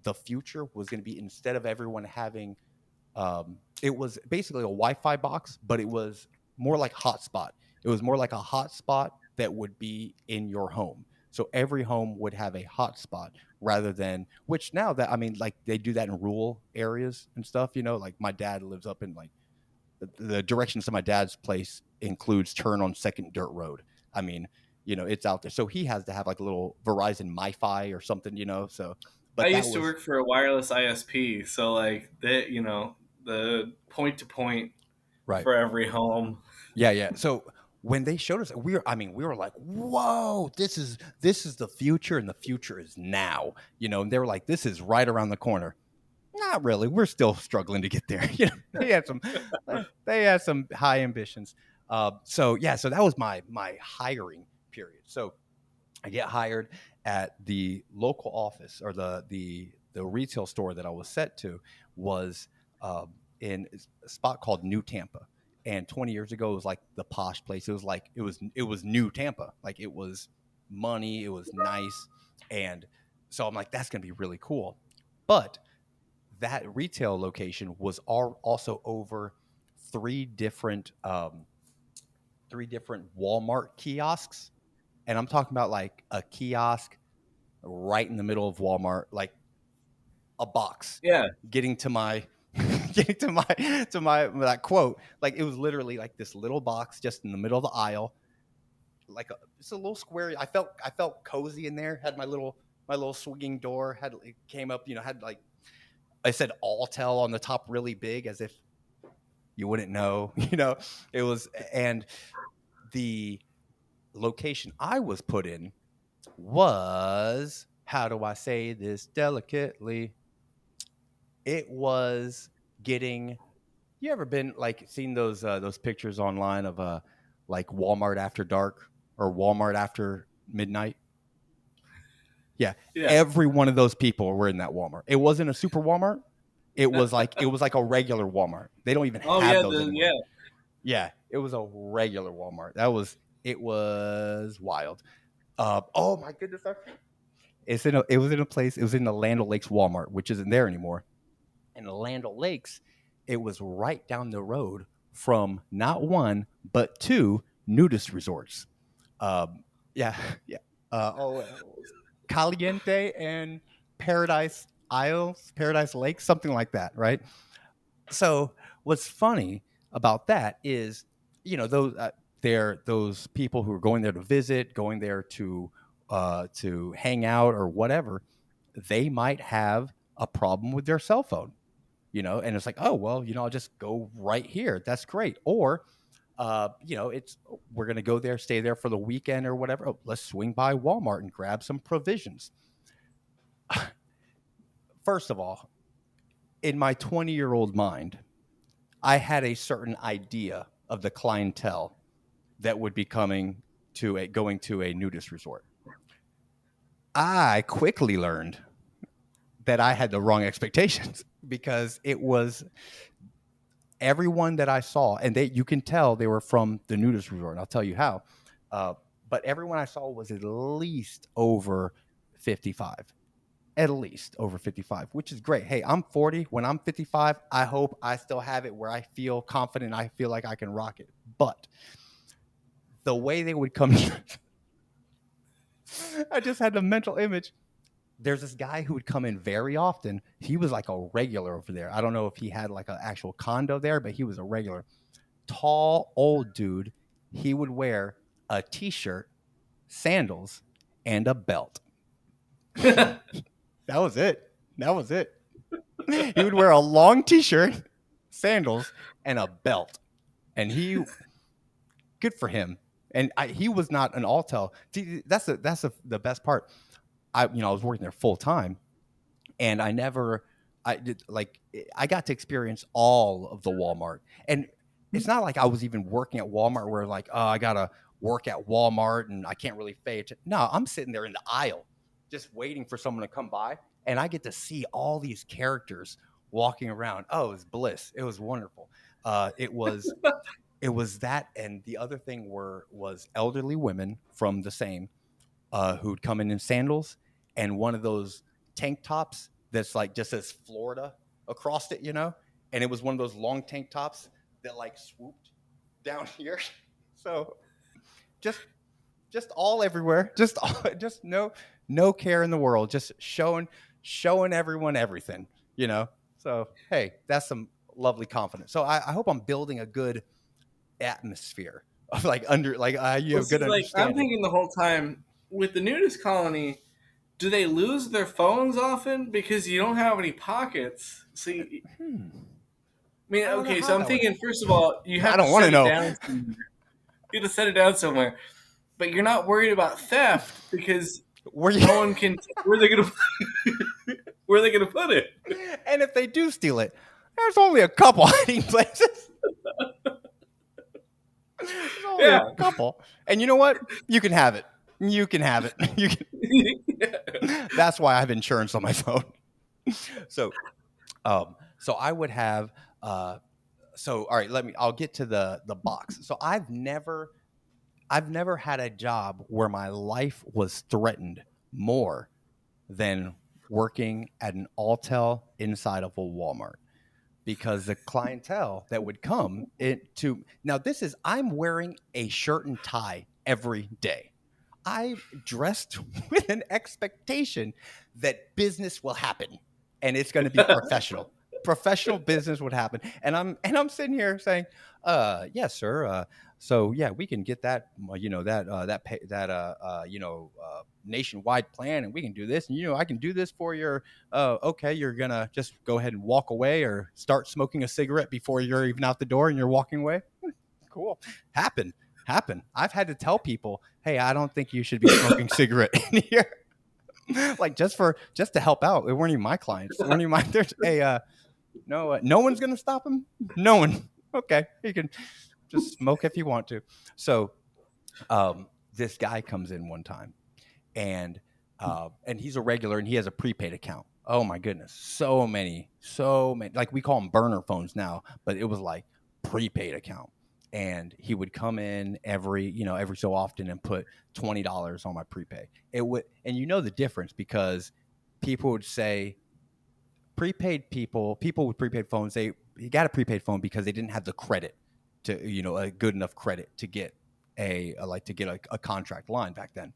the future was going to be, instead of everyone having it was basically a Wi-Fi box, but it was more like hotspot. It was more like a hotspot that would be in your home. So every home would have a hotspot rather than, which now that, I mean, like they do that in rural areas and stuff, like my dad lives up in like the directions to my dad's place includes turn on Second Dirt Road. I mean, it's out there. So he has to have like a little Verizon MiFi or something, so. But I used to work for a wireless ISP. So like that, the point to point for every home. Yeah. So when they showed us, we were like, whoa, this is the future, and the future is now, and they were like, this is right around the corner. Not really. We're still struggling to get there. They had some high ambitions. So that was my hiring period. So I get hired at the local office, or the retail store that I was set to was in a spot called New Tampa. And 20 years ago, it was like the posh place. It was like, it was New Tampa. Like, it was money. It was nice. And so I'm like, that's going to be really cool. But that retail location was also over three different Walmart kiosks. And I'm talking about like a kiosk right in the middle of Walmart, like a box. Yeah. Getting to that quote, like it was literally like this little box just in the middle of the aisle, it's a little square. I felt cozy in there. Had my little swinging door. It came up. Had like I said Alltel on the top, really big, as if you wouldn't know. It was, and the location I was put in was, how do I say this delicately? It was getting. You ever been seen those pictures online of like Walmart after dark or Walmart after midnight? Yeah. Yeah. Every one of those people were in that Walmart. It wasn't a super Walmart. It was like a regular Walmart. They don't even have those anymore. Yeah, it was a regular Walmart. It was wild. Oh my goodness, it was in a place. It was in the Land O'Lakes Walmart, which isn't there anymore. And the Land O'Lakes, it was right down the road from not one but two nudist resorts. Yeah. Caliente and Paradise Isles, Paradise Lake, something like that, right? So what's funny about that is, those people who are going there to visit, going there to hang out or whatever, they might have a problem with their cell phone, and it's like, oh well, I'll just go right here. That's great. Or we're gonna go there, stay there for the weekend or whatever. Oh, let's swing by Walmart and grab some provisions. First of all, in my 20-year-old mind, I had a certain idea of the clientele that would be going to a nudist resort. I quickly learned that I had the wrong expectations because it was everyone that I saw, and you can tell they were from the nudist resort, and I'll tell you how. But everyone I saw was at least over 55. At least over 55, which is great. Hey, I'm 40. When I'm 55, I hope I still have it where I feel confident. I feel like I can rock it. But the way they would come, I just had the mental image. There's this guy who would come in very often. He was like a regular over there. I don't know if he had like an actual condo there, but he was a regular. Tall, old dude. He would wear a t-shirt, sandals, and a belt. That was it. He would wear a long t-shirt, sandals, and a belt. And good for him. And he was not an Alltel. See, that's the best part. I was working there full time, and I got to experience all of the Walmart. And it's not like I was even working at Walmart where like, oh, I gotta work at Walmart and I can't really fade. No, I'm sitting there in the aisle, just waiting for someone to come by, and I get to see all these characters walking around. Oh, it was bliss. It was wonderful. It was that, and the other thing was elderly women from the same who'd come in sandals and one of those tank tops that's like just says Florida across it, and it was one of those long tank tops that like swooped down here. So just all everywhere, just no care in the world, just showing everyone everything, So hey, that's some lovely confidence. So I hope I'm building a good atmosphere of you have good understanding. I'm thinking the whole time with the nudist colony, do they lose their phones often because you don't have any pockets? So you, I mean, okay, so I'm thinking, first of all, you have to set it down somewhere. You have to set it down somewhere. But you're not worried about theft because no one can. Where are they gonna put it? And if they do steal it, there's only a couple hiding places. There's only a couple. And you know what? You can have it. That's why I have insurance on my phone. So I would have. All right. I'll get to the box. So I've never had a job where my life was threatened more than working at an Alltel inside of a Walmart, because the clientele that would come I'm wearing a shirt and tie every day. I dressed with an expectation that business will happen and it's going to be professional. professional business would happen. And I'm sitting here saying, yes, sir. So yeah, we can get that, nationwide plan, and we can do this, and I can do this for your. Okay, you're gonna just go ahead and walk away, or start smoking a cigarette before you're even out the door, and you're walking away. Cool. Happen. I've had to tell people, hey, I don't think you should be smoking cigarette in here. Like just to help out. It weren't even my clients. It weren't even my. There's no one's gonna stop him. No one. Okay, you can just smoke if you want to. So, this guy comes in one time, and he's a regular, and he has a prepaid account. Oh my goodness, so many. Like we call them burner phones now, but it was like prepaid account. And he would come in every so often and put $20 on my prepay. It would, and the difference, because people would say prepaid people with prepaid phones, they got a prepaid phone because they didn't have the credit to, a good enough credit to get a contract line back then.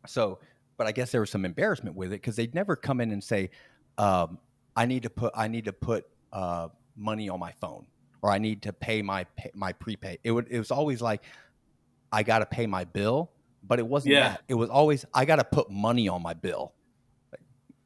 So, but I guess there was some embarrassment with it, because they'd never come in and say, I need to put money on my phone, or I need to pay my prepay. It was always like, I got to pay my bill, but it wasn't that. It was always, I got to put money on my bill.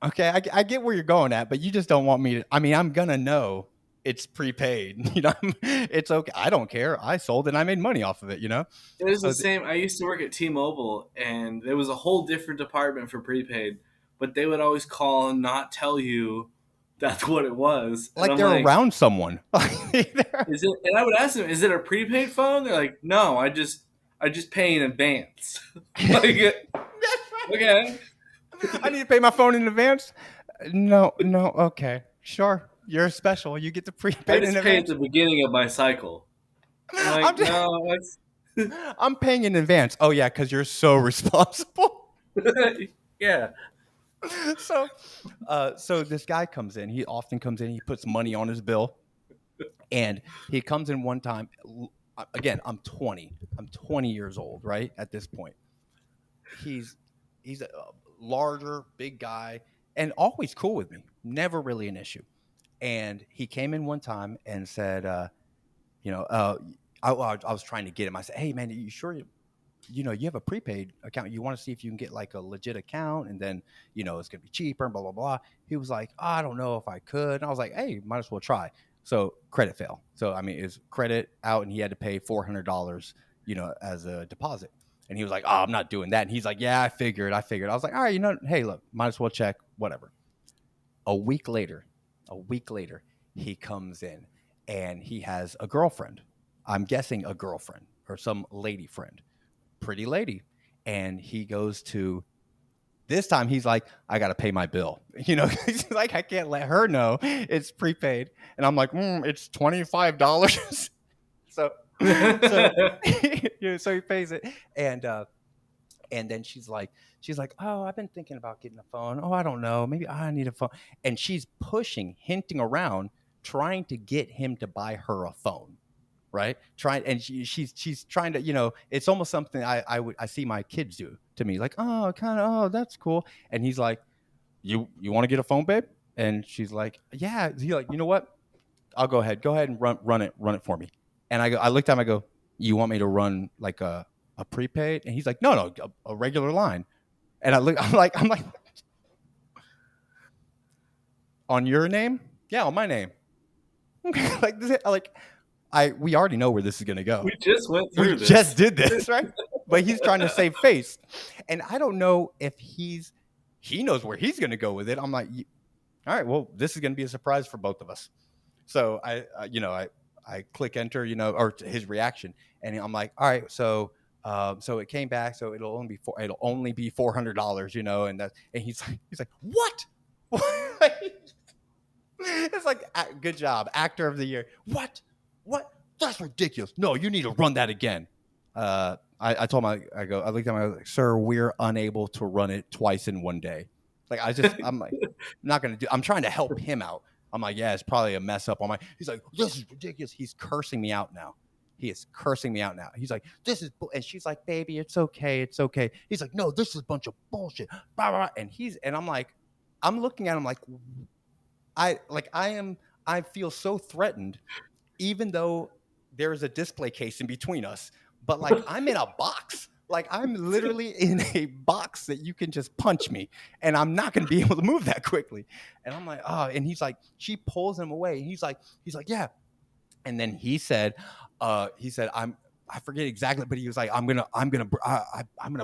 Okay, I get where you're going at, but you just don't want me to. I mean, I'm gonna know it's prepaid. It's okay. I don't care. I sold it and I made money off of it. It was the same. I used to work at T-Mobile, and there was a whole different department for prepaid, but they would always call and not tell you that's what it was. Like they're around someone. Is it? And I would ask them, "Is it a prepaid phone?" They're like, "No, I just pay in advance." Like, okay. I need to pay my phone in advance. No, okay, sure. You're special. You get the prepaid in advance. I pay at the beginning of my cycle. I'm paying in advance. Oh yeah, because you're so responsible. Yeah. So this guy comes in. He often comes in. He puts money on his bill, and he comes in one time. Again, I'm 20. I'm 20 years old, right at this point. He's a larger, big guy, and always cool with me. Never really an issue. And he came in one time and said, I was trying to get him. I said, hey man, are you sure you have a prepaid account? You want to see if you can get like a legit account, and then it's gonna be cheaper and blah blah blah. He was like, I don't know if I could. And I was like, hey, might as well try. So credit fail. So I mean, it's credit out, and he had to pay $400, as a deposit. And he was like, oh, I'm not doing that. And he's like, yeah, I figured. I was like, all right, hey, look, might as well check, whatever. A week later, he comes in, and he has a girlfriend. I'm guessing a girlfriend or some lady friend, pretty lady. And he goes to, this time he's like, I got to pay my bill. He's like, I can't let her know it's prepaid. And I'm like, it's $25. So he pays it, and then she's like, oh, I've been thinking about getting a phone. Oh, I don't know, maybe I need a phone. And she's hinting around, trying to get him to buy her a phone, right? She's trying to, it's almost something I see my kids do to me, like, oh, that's cool. And he's like, you want to get a phone, babe? And she's like, yeah. He's like, you know what? I'll go ahead and run it for me. And I looked at him, I go, you want me to run like a prepaid? And he's like, no, a regular line. And I'm like, on your name? Yeah, on my name. We already know where this is going to go. We just went through this. Just did this, right? But he's trying to save face. And I don't know if he knows where he's going to go with it. I'm like, all right, well, this is going to be a surprise for both of us. So I click enter, or his reaction, and I'm like, all right, so it came back, so it'll only be $400, and he's like, what? It's like, good job, actor of the year. What? That's ridiculous. No, you need to run that again. I told him, I looked at him, I was like, sir, we're unable to run it twice in one day. Like, I'm like, not gonna do. I'm trying to help him out. I'm like, yeah, it's probably a mess up on my. He's like, this is ridiculous. He's cursing me out now. He is cursing me out now. He's like, this is, and she's like, baby, it's okay. He's like, no, this is a bunch of bullshit. Blah, blah, blah. And I'm like, I'm looking at him like, I I feel so threatened, even though there's a display case in between us. But like I'm in a box. Like I'm literally in a box that you can just punch me, and I'm not going to be able to move that quickly. And I'm like, oh, and he's like, she pulls him away. He's like, yeah. And then he said, I forget exactly, but he was like, I'm gonna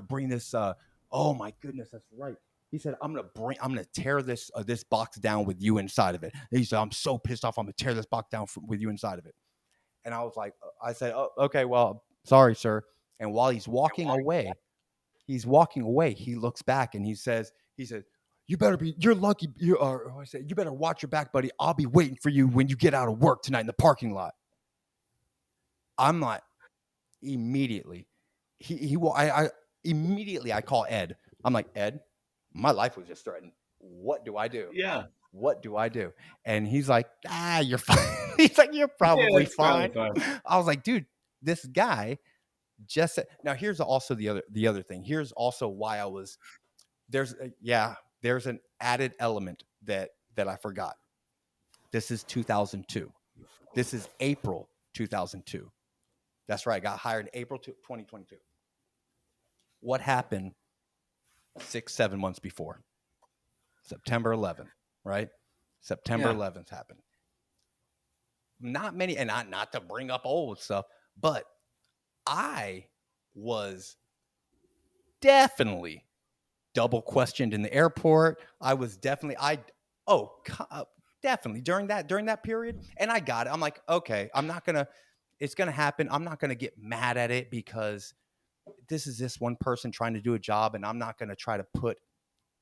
bring this. Oh my goodness, that's right. He said, I'm gonna tear this box down with you inside of it. And he said, I'm so pissed off. I'm gonna tear this box down with you inside of it. And I was like, I said, oh, okay, well, sorry, sir. And while he's walking away, he looks back and he said, you're lucky. I said, you better watch your back, buddy. I'll be waiting for you when you get out of work tonight in the parking lot. I'm like, immediately, immediately I call Ed. I'm like, Ed, my life was just threatened. What do I do? Yeah. What do I do? And he's like, you're fine. He's like, you're probably fine. I was like, dude, this guy just said. Now here's also the other thing. Here's also why I was there's an added element that I forgot. This is 2002. This is April 2002. That's right. I got hired in April 2022. What happened 6-7 months before? September 11th, right? September 11th happened. Not many, and not to bring up old stuff, but I was definitely double questioned in the airport. I was definitely, definitely during that period. And I got it. I'm like, okay, it's going to happen. I'm not going to get mad at it because this is this one person trying to do a job, and I'm not going to try to put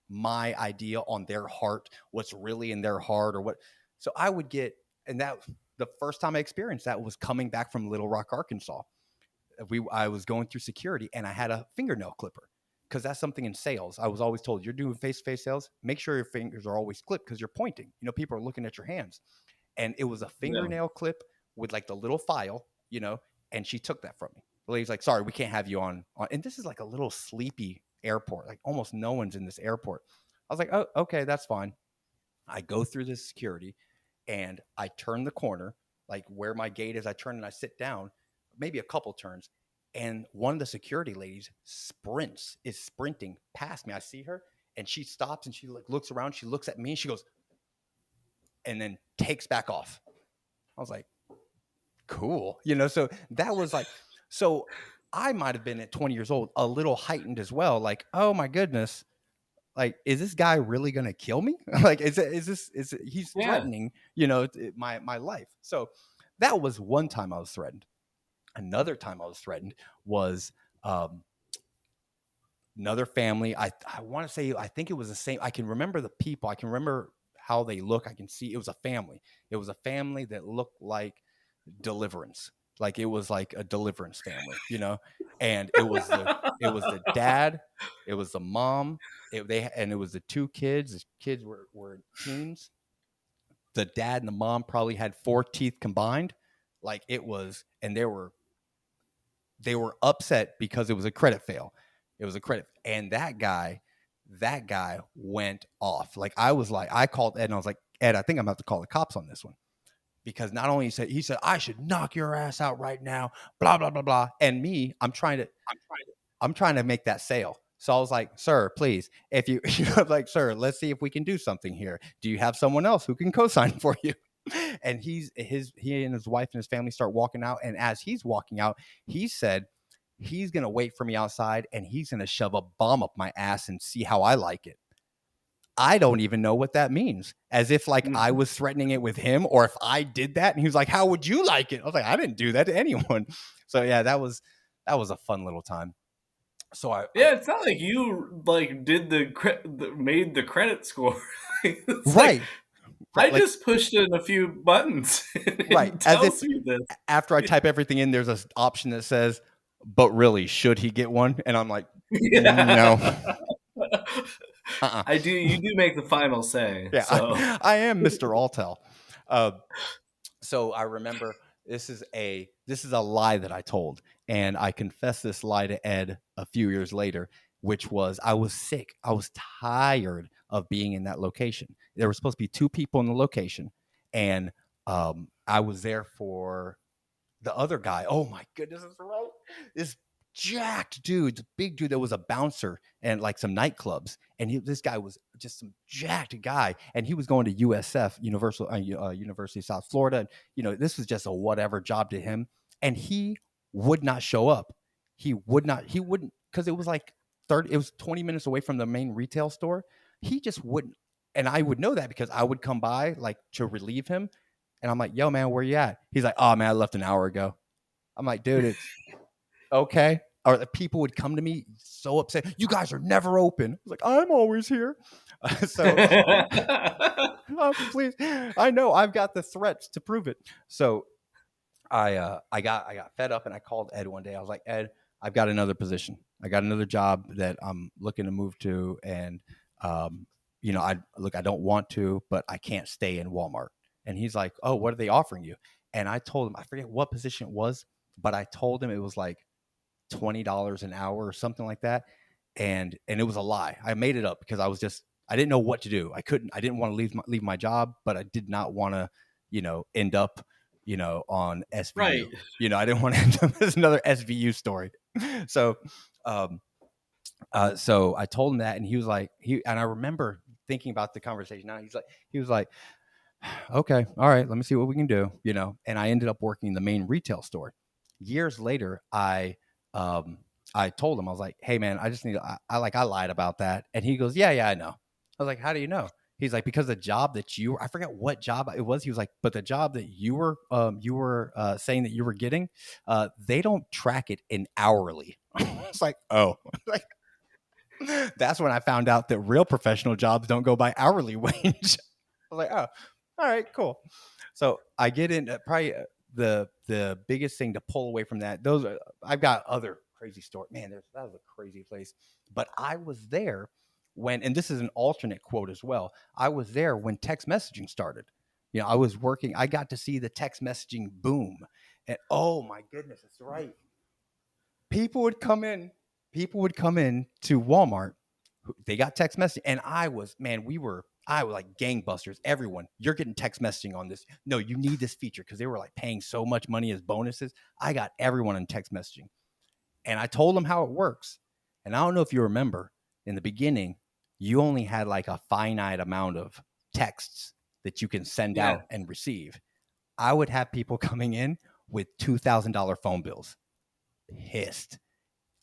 my idea on their heart, what's really in their heart or what. So I would get, and that the first time I experienced that was coming back from Little Rock, Arkansas. I was going through security and I had a fingernail clipper because that's something in sales. I was always told, you're doing face-to-face sales, make sure your fingers are always clipped because you're pointing. You know, people are looking at your hands. And it was a fingernail clip with like the little file, you know, and she took that from me. The lady's like, sorry, we can't have you on. And this is like a little sleepy airport. Like almost no one's in this airport. I was like, oh, okay, that's fine. I go through this security and I turn the corner, like where my gate is. I turn and I sit down, maybe a couple turns. And one of the security ladies is sprinting past me. I see her and she stops and she like looks around. She looks at me and she goes, and then takes back off. I was like, cool. You know, so that was like, so I might have been at 20 years old, a little heightened as well. Like, oh my goodness. Like, is this guy really going to kill me? Like, he's threatening, you know, my life. So that was one time I was threatened. Another time I was threatened was another family. I want to say, I think it was the same. I can remember the people. I can remember how they look. I can see it was a family. It was a family that looked like Deliverance. Like it was like a Deliverance family, you know, and it was the dad, it was the mom, it was the two kids. The kids were teens. The dad and the mom probably had 4 teeth combined. Like it was, and they were upset because it was a credit fail. It was a credit, and that guy went off. Like I called Ed and I was like, Ed, I think I'm about to call the cops on this one. Because not only he said, I should knock your ass out right now, blah, blah, blah, blah. And me, I'm trying to make that sale. So I was like, sir, please, if you like, sir, let's see if we can do something here. Do you have someone else who can co-sign for you? And he and his wife and his family start walking out. And as he's walking out, he said, he's going to wait for me outside and he's going to shove a bomb up my ass and see how I like it. I don't even know what that means. As if like I was threatening it with him, or if I did that and he was like, how would you like it? I was like, I didn't do that to anyone. So yeah, that was a fun little time. So it's not like you like did made the credit score. Right. I just pushed in a few buttons. Right. As if after I type everything in, there's an option that says, but really, should he get one? And I'm like, no. You do make the final say. Yeah, so. I am Mr. Alltel. So I remember this is a lie that I told, and I confessed this lie to Ed a few years later, which was I was sick. I was tired of being in that location. There were supposed to be 2 people in the location, and I was there for the other guy. Oh my goodness, that's right. This jacked dude, the big dude that was a bouncer and like some nightclubs. And this guy was just some jacked guy. And he was going to USF, University of South Florida. And, this was just a whatever job to him. And he would not show up. He wouldn't, because it was like it was 20 minutes away from the main retail store. He just wouldn't. And I would know that because I would come by like to relieve him. And I'm like, yo, man, where you at? He's like, oh, man, I left an hour ago. I'm like, dude, it's okay. Or the people would come to me so upset. You guys are never open. I was like, I'm always here. Please. I know I've got the threats to prove it. So I got fed up and I called Ed one day. I was like, Ed, I've got another position. I got another job that I'm looking to move to. And, I don't want to, but I can't stay in Walmart. And he's like, oh, what are they offering you? And I told him, I forget what position it was, but I told him it was like $20 an hour or something like that. And it was a lie. I made it up because I didn't know what to do. I didn't want to leave my job, but I did not want to, end up, on SVU. Right. I didn't want to end up as another SVU story. So, so I told him that, and he was like, and I remember thinking about the conversation now. He was like, okay, all right, let me see what we can do, and I ended up working in the main retail store. Years later, I told him, I was like, hey man, I lied about that. And he goes, yeah, I know. I was like, how do you know? He's like, because the job that I forget what job it was. He was like, but the job that you were saying that you were getting, they don't track it in hourly. It's like, oh, like, that's when I found out that real professional jobs don't go by hourly wage. I was like, oh, all right, cool. So I get in probably the biggest thing to pull away from that. I've got other crazy stories. Man, that was a crazy place. But I was there when, and this is an alternate quote as well. I was there when text messaging started. I was working. I got to see the text messaging boom, and oh my goodness, it's right. People would come in to Walmart. They got text messaging, and I was like gangbusters. Everyone, you're getting text messaging on this. No, you need this feature because they were like paying so much money as bonuses. I got everyone in text messaging, and I told them how it works. And I don't know if you remember, in the beginning, you only had like a finite amount of texts that you can send out and receive. I would have people coming in with $2,000 phone bills, pissed,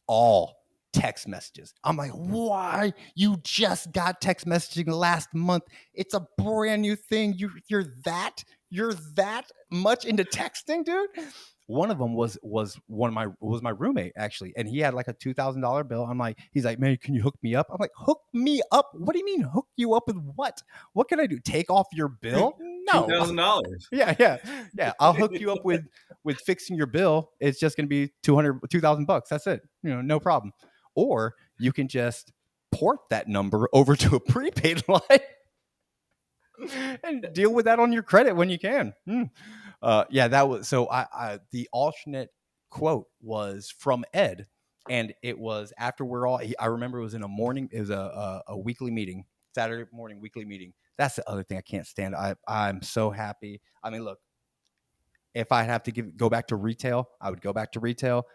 all text messages. I'm like, why? You just got text messaging last month. It's a brand new thing. You're that much into texting, dude. One of them was my roommate actually, and he had like a $2,000 bill. He's like, man, can you hook me up? I'm like, hook me up? What do you mean hook you up with what? What can I do? Take off your bill? No. $2,000. Yeah. I'll hook you up with fixing your bill. It's just going to be $2,000. That's it. No problem. Or you can just port that number over to a prepaid line and deal with that on your credit when you can. That was so. The alternate quote was from Ed, and it was after I remember it was in a morning. It was a weekly meeting, Saturday morning weekly meeting. That's the other thing I can't stand. I'm so happy. I mean, look, if I have to go back to retail, I would go back to retail.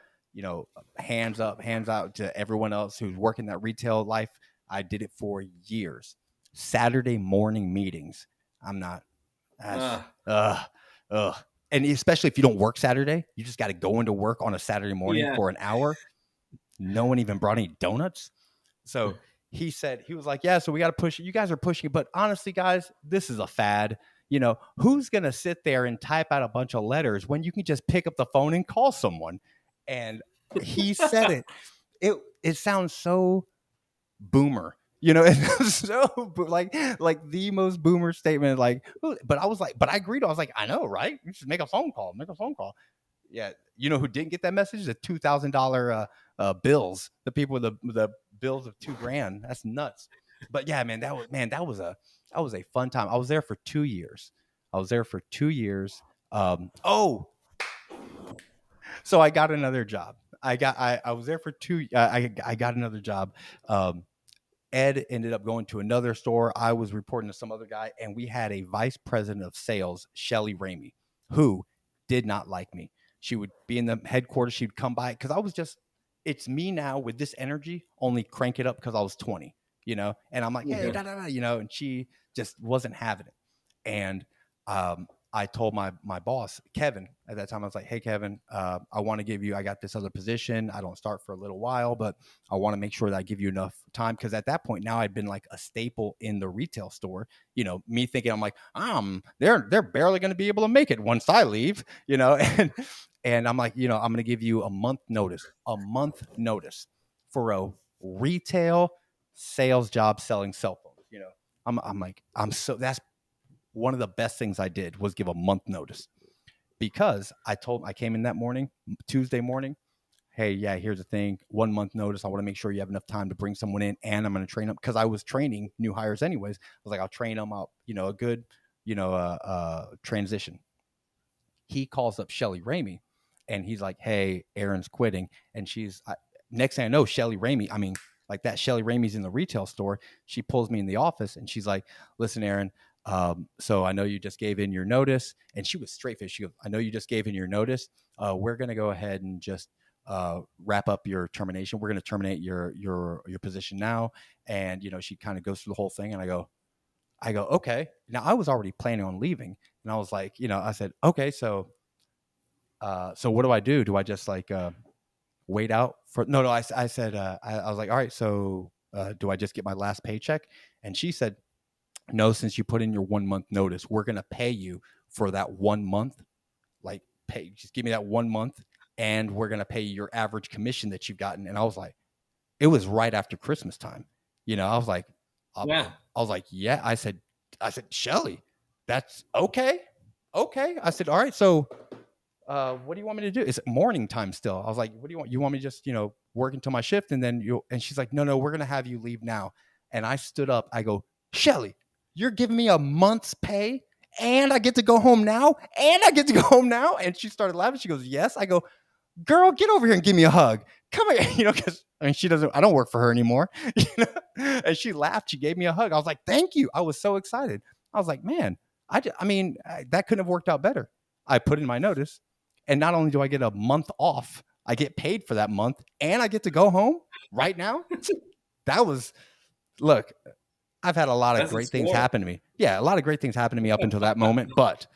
Hands up, hands out to everyone else who's working that retail life. I did it for years. Saturday morning meetings. I'm not. And especially if you don't work Saturday, you just got to go into work on a Saturday morning for an hour. No one even brought any donuts. So he was like, yeah, so we got to push it. You guys are pushing it. But honestly, guys, this is a fad. Who's going to sit there and type out a bunch of letters when you can just pick up the phone and call someone? And he said it sounds so boomer, it's so like the most boomer statement. But I agreed. I was like, I know, right? You should make a phone call. Yeah. Who didn't get that message? The $2,000 bills, the people with the bills of $2,000. That's nuts. But yeah, man, that was a fun time. I was there for 2 years. So I got another job. I was there for I got another job. Ed ended up going to another store. I was reporting to some other guy, and we had a vice president of sales, Shelly Ramey, who did not like me. She would be in the headquarters. She'd come by because I was just, it's me now with this energy, only crank it up because I was 20, and I'm like, hey, da, da, da, and she just wasn't having it. And I told my boss, Kevin, at that time, I was like, hey, Kevin, I want to give you, I got this other position. I don't start for a little while, but I want to make sure that I give you enough time. Because at that point now I'd been like a staple in the retail store, me thinking I'm like, they're barely going to be able to make it once I leave, and I'm like, I'm going to give you a month notice for a retail sales job selling cell phones. I'm like, that's one of the best things I did was give a month notice, because I came in that morning, Tuesday morning. Hey, yeah, here's the thing. 1 month notice. I want to make sure you have enough time to bring someone in, and I'm going to train them, because I was training new hires anyways. I was like, I'll train them out, a good, transition. He calls up Shelly Ramey, and he's like, hey, Aaron's quitting. And next thing I know, Shelly Ramey, like that Shelly Ramey's in the retail store. She pulls me in the office and she's like, listen, Aaron, so I know you just gave in your notice. And she was straight faced. She goes, I know you just gave in your notice. We're going to go ahead and just wrap up your termination. We're going to terminate your position now. And, she kind of goes through the whole thing. And I go, okay. Now I was already planning on leaving. And I was like, I said, okay, so what do I do? Do I just like wait out for? No. I said, I was like, all right, so do I just get my last paycheck? And she said, no, since you put in your 1 month notice, we're going to pay you for that 1 month. Like, just give me that 1 month, and we're going to pay you your average commission that you've gotten. And I was like, it was right after Christmas time. I was like, yeah. I was like, yeah. I said, Shelly, that's okay. Okay. I said, all right. So, what do you want me to do? It's morning time still. I was like, what do you want? You want me to just, work until my shift, and then and she's like, no, we're going to have you leave now. And I stood up. I go, Shelly, you're giving me a month's pay and I get to go home now? And she started laughing. She goes, yes. I go, girl, get over here and give me a hug. Come here, because I don't work for her anymore. And she laughed. She gave me a hug. I was like, thank you. I was so excited. I was like, man, that couldn't have worked out better. I put in my notice, and not only do I get a month off, I get paid for that month, and I get to go home right now. Look, I've had a lot of great things happen to me. Yeah, a lot of great things happened to me up until that moment. But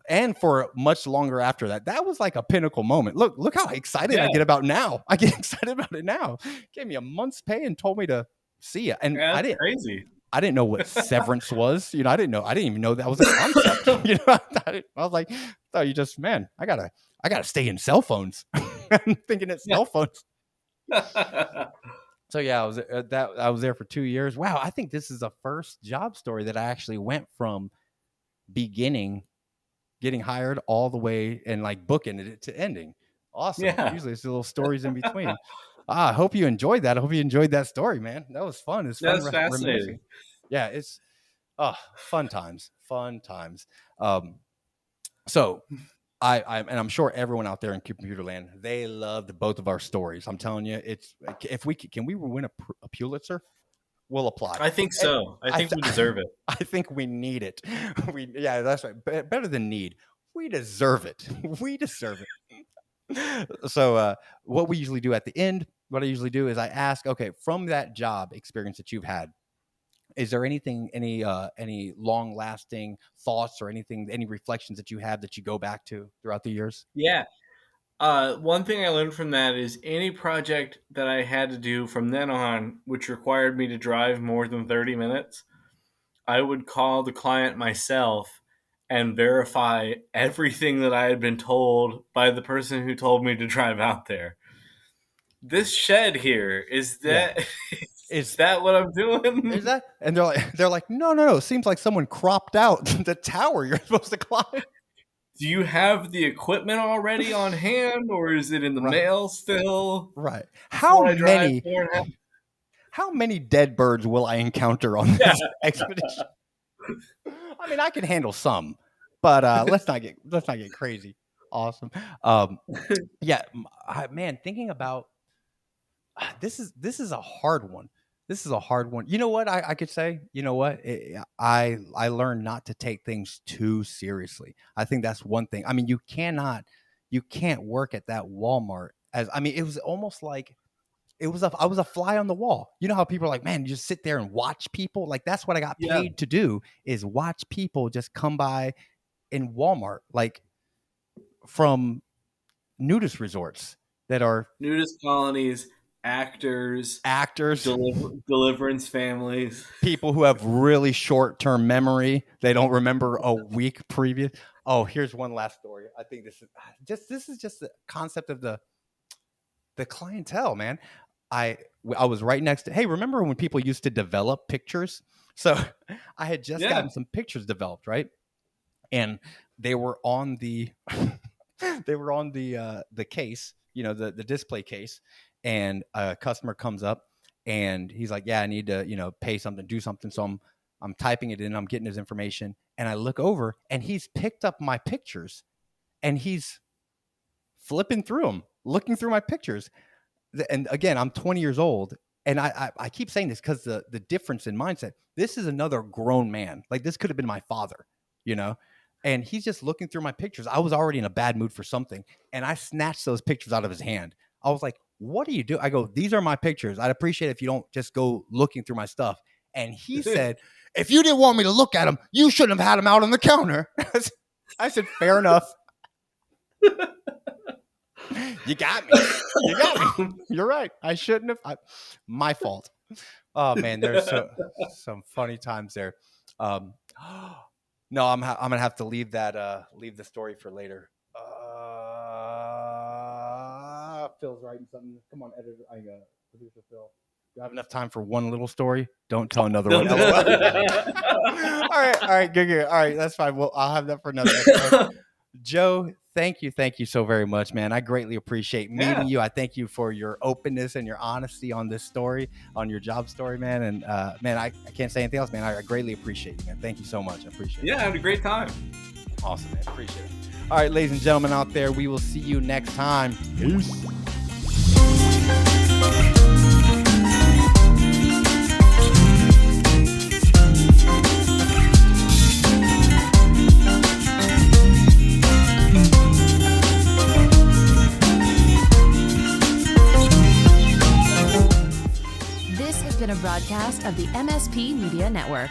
and for much longer after that, that was like a pinnacle moment. Look how excited I get about now. I get excited about it now. Gave me a month's pay and told me to see you. And crazy. I didn't know what severance was. I didn't even know that was a concept. I was like, oh, you just, man, I gotta stay in cell phones. I'm thinking it's cell phones. So yeah, I was there for 2 years. Wow, I think this is the first job story that I actually went from beginning, getting hired, all the way and like booking it to ending. Awesome. Yeah. Usually it's little stories in between. I hope you enjoyed that. I hope you enjoyed that story, man. That was fun. It's fun. That's fascinating. Yeah, it's fun times. So I'm sure everyone out there in computer land, they loved both of our stories. I'm telling you, can we win a Pulitzer? We'll apply. I think so. I think we deserve it. I think we need it. Yeah, that's right. Better than need. We deserve it. We deserve it. So what we usually do at the end, what I usually do is I ask, okay, from that job experience that you've had, is there anything, any long lasting thoughts or anything, any reflections that you have that you go back to throughout the years? Yeah. One thing I learned from that is any project that I had to do from then on, which required me to drive more than 30 minutes, I would call the client myself and verify everything that I had been told by the person who told me to drive out there. This shed here, is that... Yeah. Is that what I'm doing? Is that? And they're like, no. It seems like someone cropped out the tower you're supposed to climb. Do you have the equipment already on hand, or is it in the mail still? Right. How many dead birds will I encounter on this expedition? I mean, I can handle some, but let's not get crazy. Awesome. Yeah, man. Thinking about this is a hard one. This is a hard one. You know what I could say? You know what? I learned not to take things too seriously. I think that's one thing. I mean, you can't work at that Walmart as I mean, it was almost like I was a fly on the wall. You know how people are like, man, you just sit there and watch people? Like that's what I got Yeah. paid to do is watch people just come by in Walmart, like from nudist resorts that are Nudist colonies, actors, deliverance families. people who have really short-term memory. They don't remember a week previous. Oh, here's one last story. I think this is just the concept of the clientele, man. I was right next to. Hey, remember when people used to develop pictures? So I had just gotten some pictures developed, right? And they were on the the case, you know, the display case, and a customer comes up and he's like, yeah, I need to, you know, pay something, do something. So I'm typing it in, I'm getting his information, and I look over and he's picked up my pictures and he's flipping through them, looking through my pictures. And again, I'm 20 years old. And I keep saying this because the difference in mindset, this is another grown man. Like this could have been my father, you know, and he's just looking through my pictures. I was already in a bad mood for something. And I snatched those pictures out of his hand. I was like, what do you do? I go, these are my pictures. I'd appreciate it if you don't just go looking through my stuff. And he said, if you didn't want me to look at them, you shouldn't have had them out on the counter. I said, fair enough. You got me. You got me. You're right. I shouldn't have. My fault. Oh man, there's some funny times there. No, I'm gonna have to leave the story for later. Phil's writing something. Come on, editor. Producer Phil. Do you have enough time for one little story? Don't tell another one. All right, good. All right, that's fine. Well, I'll have that for another episode. Joe, thank you so very much, man. I greatly appreciate meeting you. I thank you for your openness and your honesty on this story, on your job story, man. And man, I can't say anything else, man. I greatly appreciate you, man. Thank you so much. I appreciate it. Yeah, I had a great time. Awesome, man. Appreciate it. All right, ladies and gentlemen out there, we will see you next time. Peace. This has been a broadcast of the MSP Media Network.